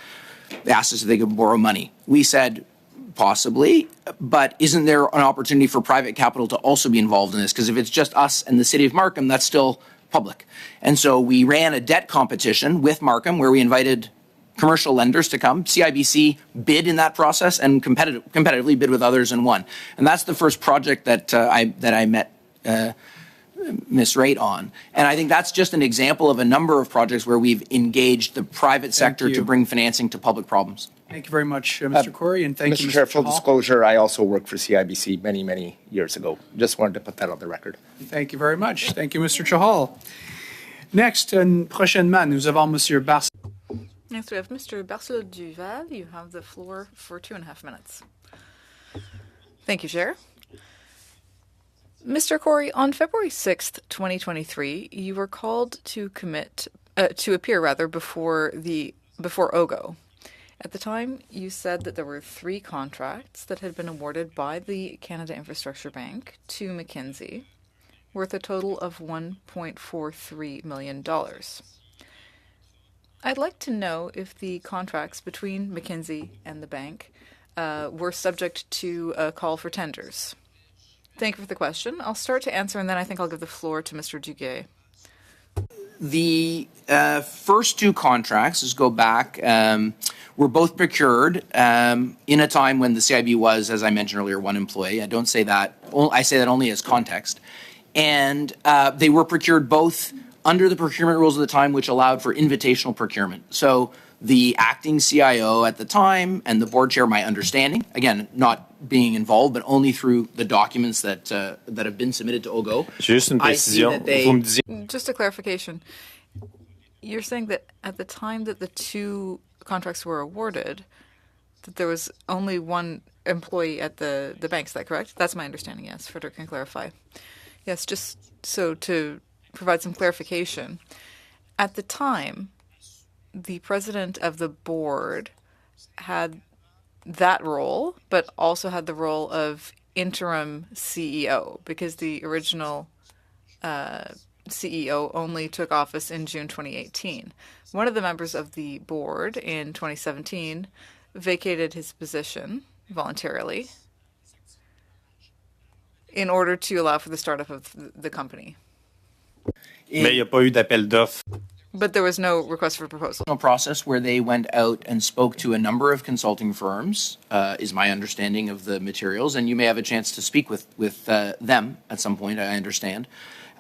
Speaker 4: They asked us if they could borrow money. We said, possibly, but isn't there an opportunity for private capital to also be involved in this? Because if it's just us and the city of Markham, that's still public. And so we ran a debt competition with Markham where we invited commercial lenders to come. CIBC bid in that process and competitively bid with others and won. And that's the first project that I met Ms. Raitt on. And I think that's just an example of a number of projects where we've engaged the private sector to bring financing to public problems.
Speaker 2: Thank you very much, Mr. Corey, and thank you,
Speaker 14: Mr. Chair,
Speaker 2: Mr.
Speaker 14: full
Speaker 2: Hall.
Speaker 14: disclosure, I also worked for CIBC many, many years ago. Just wanted to put that on the record.
Speaker 2: Thank you very much. Thank you, Mr. Chahal. Next, prochainement, nous avons Monsieur Barcelona.
Speaker 1: Next, we have Mr. Barcelona Duval. You have the floor for 2.5 minutes. Thank you, Chair. Mr. Corey, on February 6th, 2023, you were called to appear before OGO. At the time, you said that there were 3 contracts that had been awarded by the Canada Infrastructure Bank to McKinsey, worth a total of $1.43 million. I'd like to know if the contracts between McKinsey and the bank were subject to a call for tenders. Thank you for the question. I'll start to answer, and then I think I'll give the floor to Mr. Duguay.
Speaker 4: The first 2 contracts, let's go back, were both procured in a time when the CIB was, as I mentioned earlier, 1 employee. I don't say that. I say that only as context. And they were procured both under the procurement rules of the time, which allowed for invitational procurement. So the acting CIO at the time and the board chair, my understanding, again, not being involved, but only through the documents that have been submitted to OGO.
Speaker 1: Just a clarification. You're saying that at the time that the 2 contracts were awarded, that there was only 1 employee at the bank. Is that correct? That's my understanding, yes. Frederick can clarify. Yes, just so to provide some clarification. At the time, the president of the board had that role, but also had the role of interim CEO because the original CEO only took office in June 2018. One of the members of the board in 2017 vacated his position voluntarily in order to allow for the startup of the company.
Speaker 10: Mais il n'y a pas eu d'appel d'offres.
Speaker 1: But there was no request for proposal.
Speaker 4: Process where they went out and spoke to a number of consulting firms, is my understanding of the materials, and you may have a chance to speak with them at some point, I understand,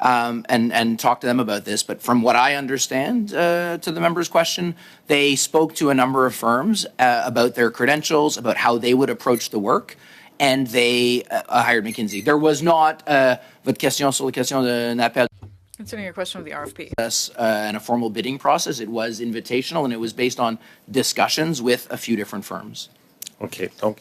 Speaker 4: and talk to them about this. But from what I understand, to the member's question, they spoke to a number of firms about their credentials, about how they would approach the work, and they hired McKinsey. There was not votre question sur la question d'un appel.
Speaker 1: Concerning your question of the RFP.
Speaker 4: And a formal bidding process. It was invitational, and it was based on discussions with a few different firms.
Speaker 10: OK. Donc,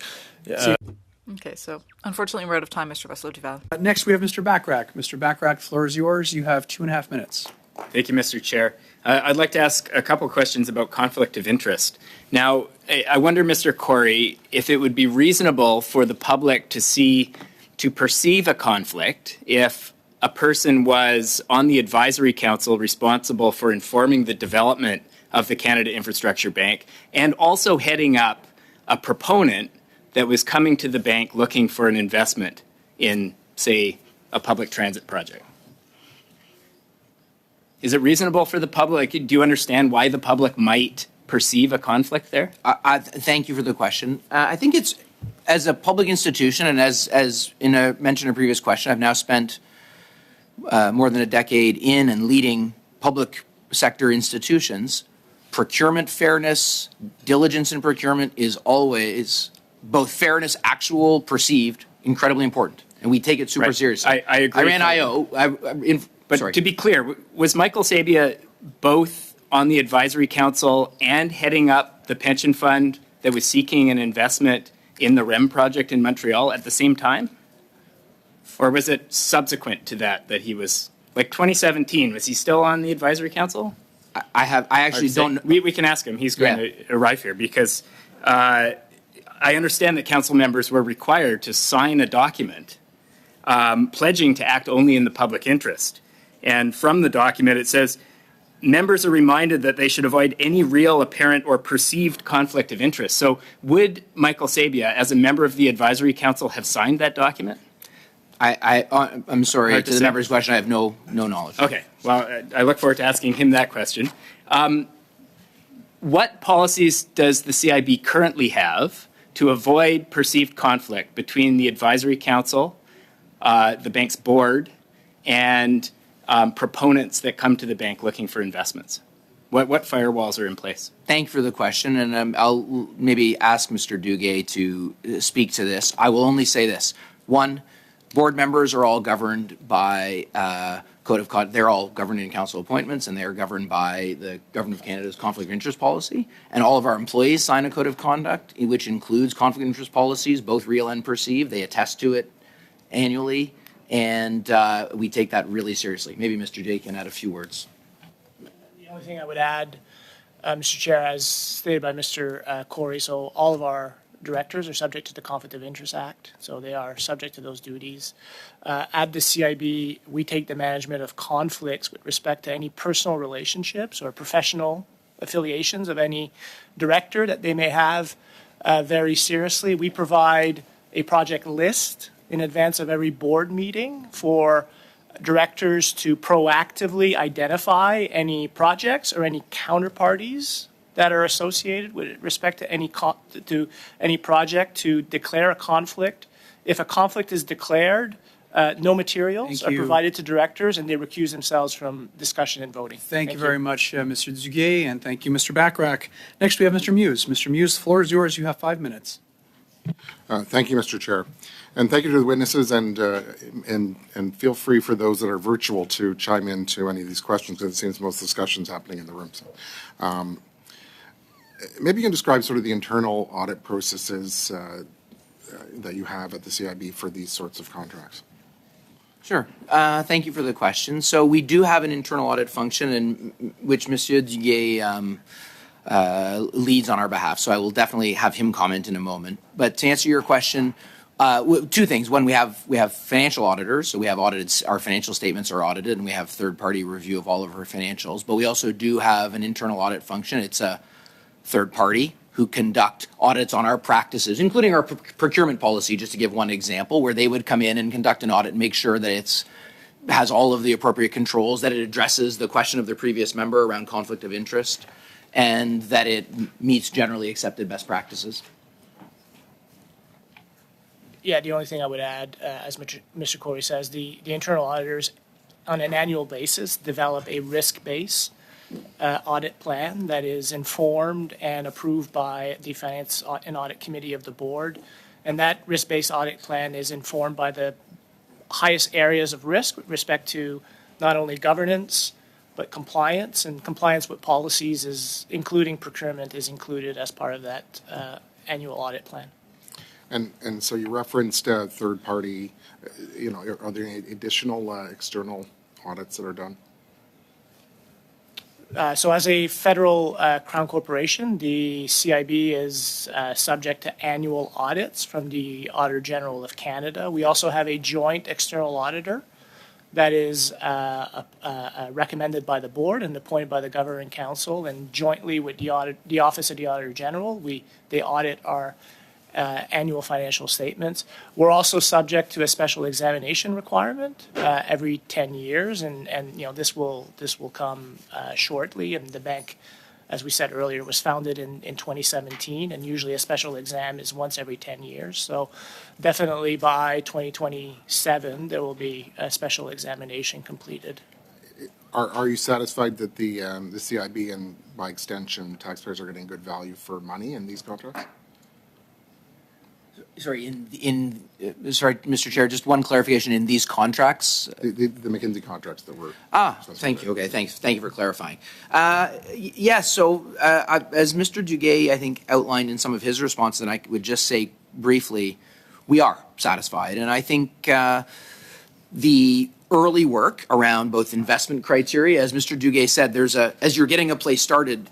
Speaker 1: Okay, so unfortunately we're out of time, Mr. Vassalo-Duval.
Speaker 2: Next, we have Mr. Bachrach. Mr. Bachrach, the floor is yours. You have 2.5 minutes.
Speaker 11: Thank you, Mr. Chair. I'd like to ask a couple questions about conflict of interest. Now, I wonder, Mr. Corey, if it would be reasonable for the public to perceive a conflict if a person was on the advisory council responsible for informing the development of the Canada Infrastructure Bank and also heading up a proponent that was coming to the bank looking for an investment in, say, a public transit project. Is it reasonable for the public? Do you understand why the public might perceive a conflict there?
Speaker 4: Thank you for the question. I think it's, as a public institution, and as in a mentioned in a previous question, I've now spent more than a decade in and leading public sector institutions. Procurement fairness, diligence in procurement is always, both fairness, actual, perceived, incredibly important. And we take it super seriously.
Speaker 11: I agree.
Speaker 4: I ran IO.
Speaker 11: But to be clear, was Michael Sabia both on the advisory council and heading up the pension fund that was seeking an investment in the REM project in Montreal at the same time? Or was it subsequent to that he was, like 2017, was he still on the advisory council?
Speaker 4: I actually don't.
Speaker 11: We can ask him. He's going to arrive here because I understand that council members were required to sign a document pledging to act only in the public interest. And from the document, it says, members are reminded that they should avoid any real, apparent, or perceived conflict of interest. So would Michael Sabia, as a member of the advisory council, have signed that document?
Speaker 4: I'm sorry, to the member's question, I have no knowledge.
Speaker 11: Okay, well, I look forward to asking him that question. What policies does the CIB currently have to avoid perceived conflict between the advisory council, the bank's board, and proponents that come to the bank looking for investments? What firewalls are in place?
Speaker 4: Thank you for the question, and I'll maybe ask Mr. Duguay to speak to this. I will only say this. One, board members are all governed by code of conduct. They're all governed in council appointments, and they are governed by the Government of Canada's conflict of interest policy. And all of our employees sign a code of conduct, which includes conflict of interest policies, both real and perceived. They attest to it annually, and we take that really seriously. Maybe Mr. Jay can add a few words.
Speaker 3: The only thing I would add, Mr. Chair, as stated by Mr. Corey, so all of our directors are subject to the Conflict of Interest Act, so they are subject to those duties. At the CIB, we take the management of conflicts with respect to any personal relationships or professional affiliations of any director that they may have very seriously. We provide a project list in advance of every board meeting for directors to proactively identify any projects or any counterparties that are associated with respect to any project, to declare a conflict. If a conflict is declared, no materials are provided to directors, and they recuse themselves from discussion and voting.
Speaker 2: Thank you very much, Mr. Duguay, and thank you, Mr. Bachrach. Next, we have Mr. Muse. Mr. Muse, the floor is yours. You have 5 minutes.
Speaker 16: Thank you, Mr. Chair. And thank you to the witnesses, and feel free for those that are virtual to chime in to any of these questions, because it seems most discussions happening in the room. So, maybe you can describe sort of the internal audit processes that you have at the CIB for these sorts of contracts.
Speaker 4: Sure. Thank you for the question. So we do have an internal audit function in which Monsieur Duguay leads on our behalf. So I will definitely have him comment in a moment. But to answer your question, two things. One, we have financial auditors, so we have audited, our financial statements are audited, and we have third-party review of all of our financials. But we also do have an internal audit function. It's a third party who conduct audits on our practices, including our procurement policy, just to give one example, where they would come in and conduct an audit and make sure that it's has all of the appropriate controls, that it addresses the question of the previous member around conflict of interest, and that it meets generally accepted best practices.
Speaker 3: Yeah, the only thing I would add, as Mr. Corey says, the internal auditors on an annual basis develop a risk-based audit plan that is informed and approved by the Finance and Audit Committee of the board. And that risk-based audit plan is informed by the highest areas of risk with respect to not only governance, but compliance. And compliance with policies, is including procurement, is included as part of that annual audit plan.
Speaker 16: And so you referenced third party, are there any additional external audits that are done?
Speaker 3: So as a federal Crown corporation, the CIB is subject to annual audits from the Auditor General of Canada. We also have a joint external auditor that is recommended by the board and appointed by the Governing Council, and jointly with the Office of the Auditor General, they audit our annual financial statements. We're also subject to a special examination requirement every 10 years, and this will come shortly. And the bank, as we said earlier, was founded in 2017, and usually a special exam is once every 10 years. So definitely by 2027, there will be a special examination completed.
Speaker 16: Are you satisfied that the CIB and by extension taxpayers are getting good value for money in these contracts?
Speaker 4: Sorry, sorry, Mr. Chair, just one clarification. In these contracts?
Speaker 16: The McKinsey contracts that were...
Speaker 4: Thank you. Okay, thanks. Thank you for clarifying. Yes, so as Mr. Duguay, I think, outlined in some of his responses, and I would just say briefly, we are satisfied. And I think the early work around both investment criteria, as Mr. Duguay said, as you're getting a place started,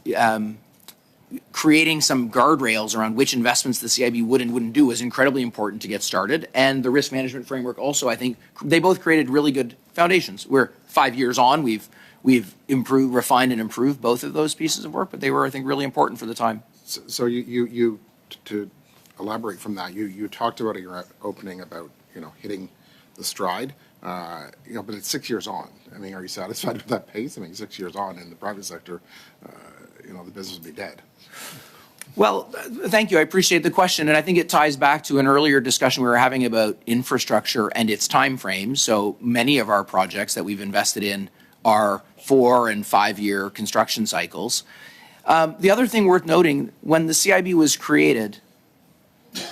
Speaker 4: creating some guardrails around which investments the CIB would and wouldn't do is incredibly important to get started. And the risk management framework also, I think, they both created really good foundations. We're 5 years on. We've improved, refined, and improved both of those pieces of work, but they were, I think, really important for the time.
Speaker 16: So you to elaborate from that, you talked about in your opening about, hitting the stride, but it's 6 years on. I mean, are you satisfied with that pace? I mean, 6 years on in the private sector, the business would be dead.
Speaker 4: Well, thank you. I appreciate the question. And I think it ties back to an earlier discussion we were having about infrastructure and its time frame. So many of our projects that we've invested in are 4 and 5 year construction cycles. The other thing worth noting, when the CIB was created,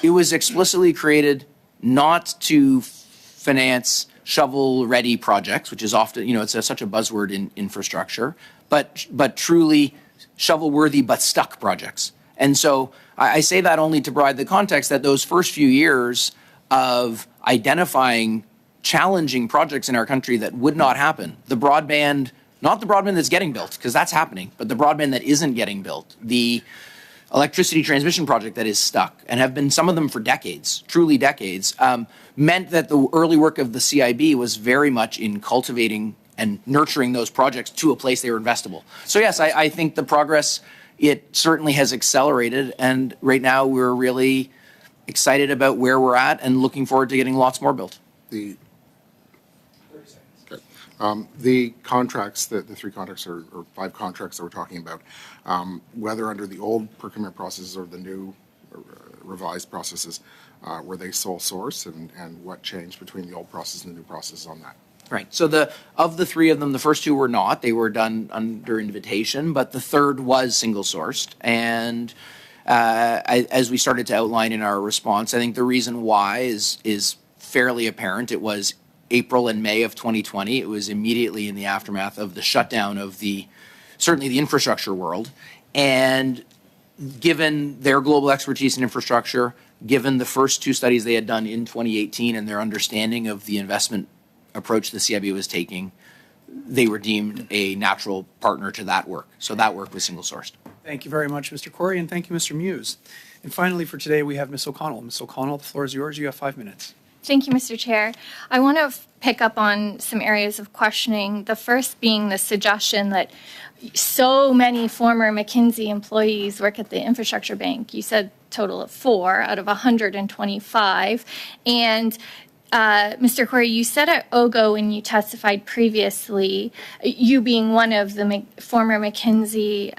Speaker 4: it was explicitly created not to finance shovel-ready projects, which is often, it's such a buzzword in infrastructure, but truly shovel-worthy but stuck projects. And so I say that only to provide the context that those first few years of identifying challenging projects in our country that would not happen, the broadband, not the broadband that's getting built, because that's happening, but the broadband that isn't getting built, the electricity transmission project that is stuck, and have been some of them for decades, truly decades, meant that the early work of the CIB was very much in cultivating and nurturing those projects to a place they were investable. So yes, I think the progress, it certainly has accelerated, and right now we're really excited about where we're at and looking forward to getting lots more built.
Speaker 16: The contracts, the 3 contracts or 5 contracts that we're talking about, whether under the old procurement processes or the new revised processes, were they sole source, and what changed between the old process and the new process on that?
Speaker 4: Right. So of the 3 of them, the first 2 were not. They were done under invitation, but the third was single-sourced. And as we started to outline in our response, I think the reason why is fairly apparent. It was April and May of 2020. It was immediately in the aftermath of the shutdown of certainly the infrastructure world. And given their global expertise in infrastructure, given the first 2 studies they had done in 2018 and their understanding of the investment approach the CIB was taking, they were deemed a natural partner to that work. So that work was single-sourced.
Speaker 2: Thank you very much, Mr. Corey, and thank you, Mr. Muse. And finally, for today, we have Ms. O'Connell. Ms. O'Connell, the floor is yours. You have 5 minutes.
Speaker 12: Thank you, Mr. Chair. I want to pick up on some areas of questioning. The first being the suggestion that so many former McKinsey employees work at the infrastructure bank. You said total of 4 out of 125. And Mr. Corey, you said at OGO when you testified previously, you being one of the former McKinsey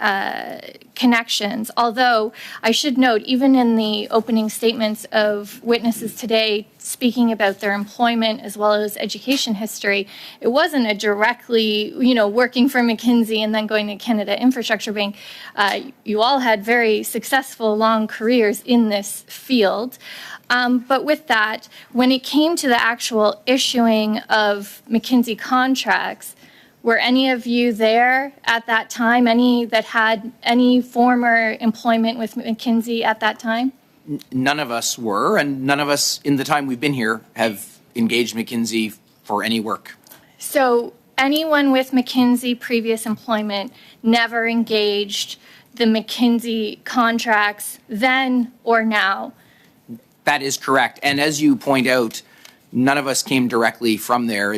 Speaker 12: connections, although I should note, even in the opening statements of witnesses today speaking about their employment as well as education history, it wasn't a directly, working for McKinsey and then going to Canada Infrastructure Bank. You all had very successful long careers in this field. But with that, when it came to the actual issuing of McKinsey contracts, were any of you there at that time? Any that had any former employment with McKinsey at that time?
Speaker 4: None of us were, and none of us in the time we've been here have engaged McKinsey for any work.
Speaker 12: So anyone with McKinsey previous employment never engaged the McKinsey contracts then or now?
Speaker 4: That is correct. And as you point out, none of us came directly from there.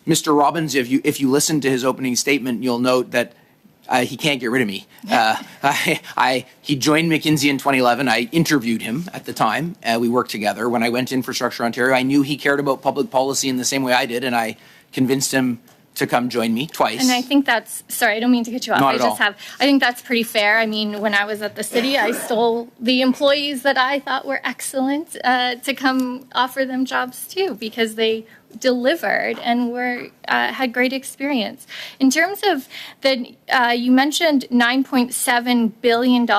Speaker 4: Mr. Robbins, if you listen to his opening statement, you'll note that he can't get rid of me. He joined McKinsey in 2011. I interviewed him at the time. We worked together. When I went to Infrastructure Ontario, I knew he cared about public policy in the same way I did, and I convinced him to come join me twice.
Speaker 12: And I think that's, sorry, I don't mean to cut you off.
Speaker 4: Not at all.
Speaker 12: I think that's pretty fair. I mean, when I was at the city, I stole the employees that I thought were excellent to come offer them jobs too, because they delivered and had great experience. In terms of you mentioned $9.7 billion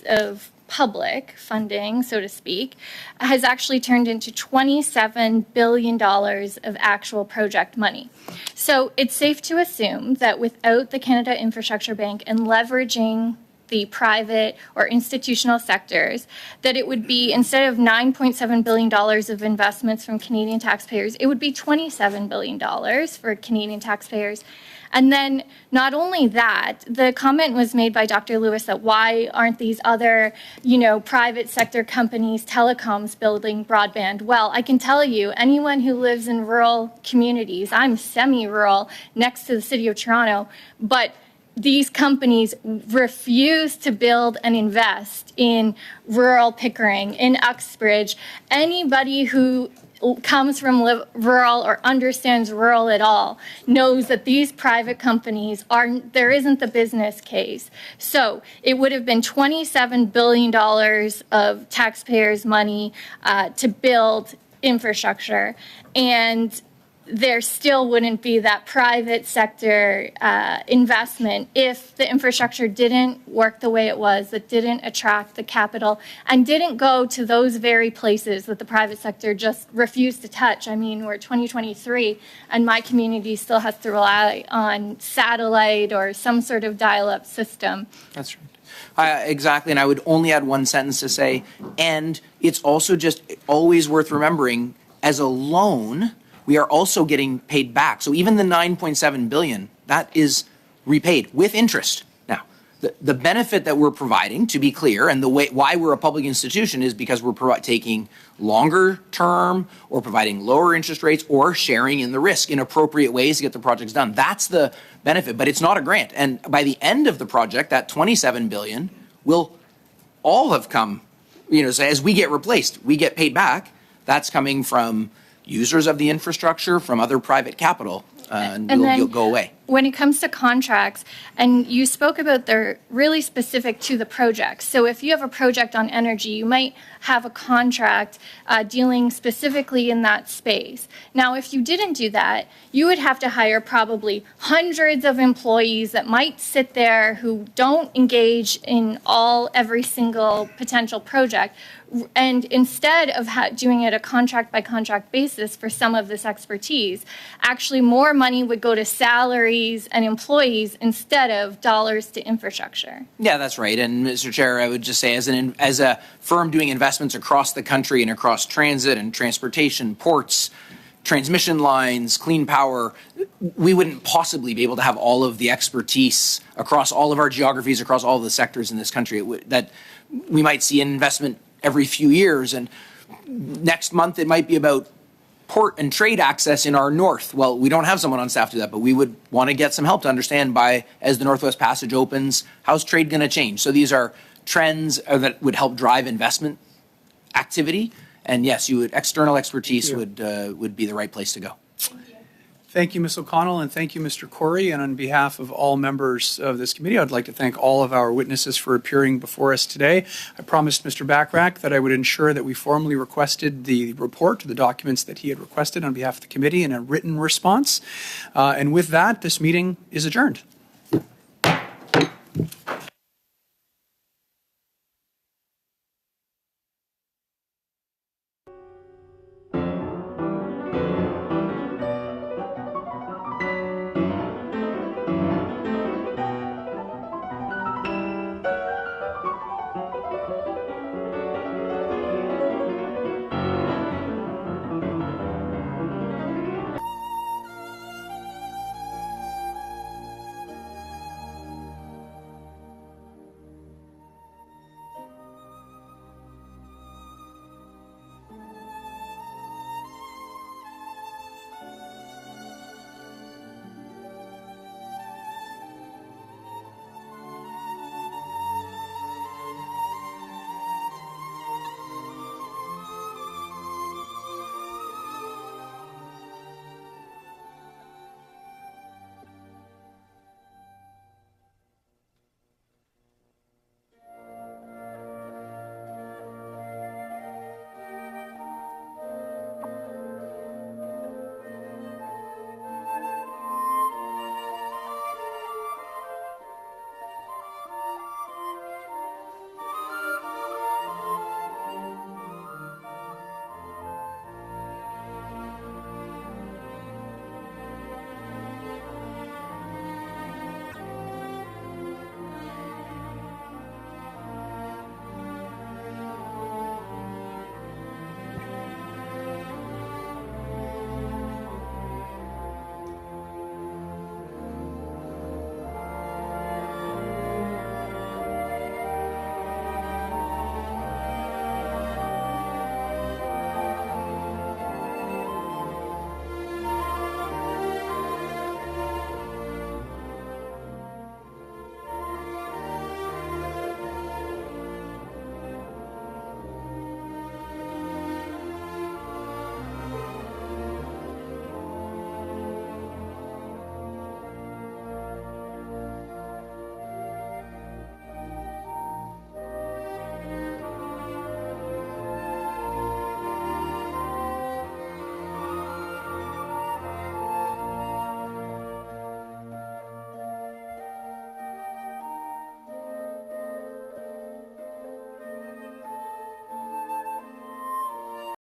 Speaker 12: of public funding, so to speak, has actually turned into $27 billion of actual project money. So it's safe to assume that without the Canada Infrastructure Bank and leveraging the private or institutional sectors, that it would be, instead of $9.7 billion of investments from Canadian taxpayers, it would be $27 billion for Canadian taxpayers. And then not only that, the comment was made by Dr. Lewis that why aren't these other, private sector companies, telecoms building broadband? Well, I can tell you, anyone who lives in rural communities, I'm semi-rural next to the city of Toronto, but these companies refuse to build and invest in rural Pickering, in Uxbridge. Anybody who comes from rural or understands rural at all knows that these private companies there isn't the business case. So it would have been $27 billion of taxpayers' money to build infrastructure, and there still wouldn't be that private sector investment if the infrastructure didn't work the way it was, that didn't attract the capital, and didn't go to those very places that the private sector just refused to touch. I mean, we're 2023, and my community still has to rely on satellite or some sort of dial-up system.
Speaker 4: That's right. Exactly, and I would only add one sentence to say, and it's also just always worth remembering, as a loan, we are also getting paid back. So even the $9.7 billion, that is repaid with interest. Now, the benefit that we're providing, to be clear, and why we're a public institution is because we're taking longer term or providing lower interest rates or sharing in the risk in appropriate ways to get the projects done. That's the benefit, but it's not a grant. And by the end of the project, that $27 billion will all have come, so as we get replaced, we get paid back. That's coming from users of the infrastructure, from other private capital, and you'll go away.
Speaker 12: When it comes to contracts, and you spoke about they're really specific to the project. So if you have a project on energy, you might have a contract dealing specifically in that space. Now, if you didn't do that, you would have to hire probably hundreds of employees that might sit there who don't engage in every single potential project. And instead of doing it a contract-by-contract basis for some of this expertise, actually more money would go to salaries and employees instead of dollars to infrastructure.
Speaker 4: Yeah, that's right. And Mr. Chair, I would just say, as a firm doing investments across the country and across transit and transportation, ports, transmission lines, clean power, we wouldn't possibly be able to have all of the expertise across all of our geographies, across all of the sectors in this country. That we might see an investment every few years, and next month it might be about port and trade access in our north. Well, we don't have someone on staff to do that, but we would want to get some help to understand as the Northwest Passage opens, how's trade going to change? So these are trends that would help drive investment activity, And yes, external expertise would be the right place to go.
Speaker 2: Thank you, Ms. O'Connell, and thank you, Mr. Corey. And on behalf of all members of this committee, I'd like to thank all of our witnesses for appearing before us today. I promised Mr. Bachrach that I would ensure that we formally requested the report, the documents that he had requested on behalf of the committee in a written response. And with that, this meeting is adjourned.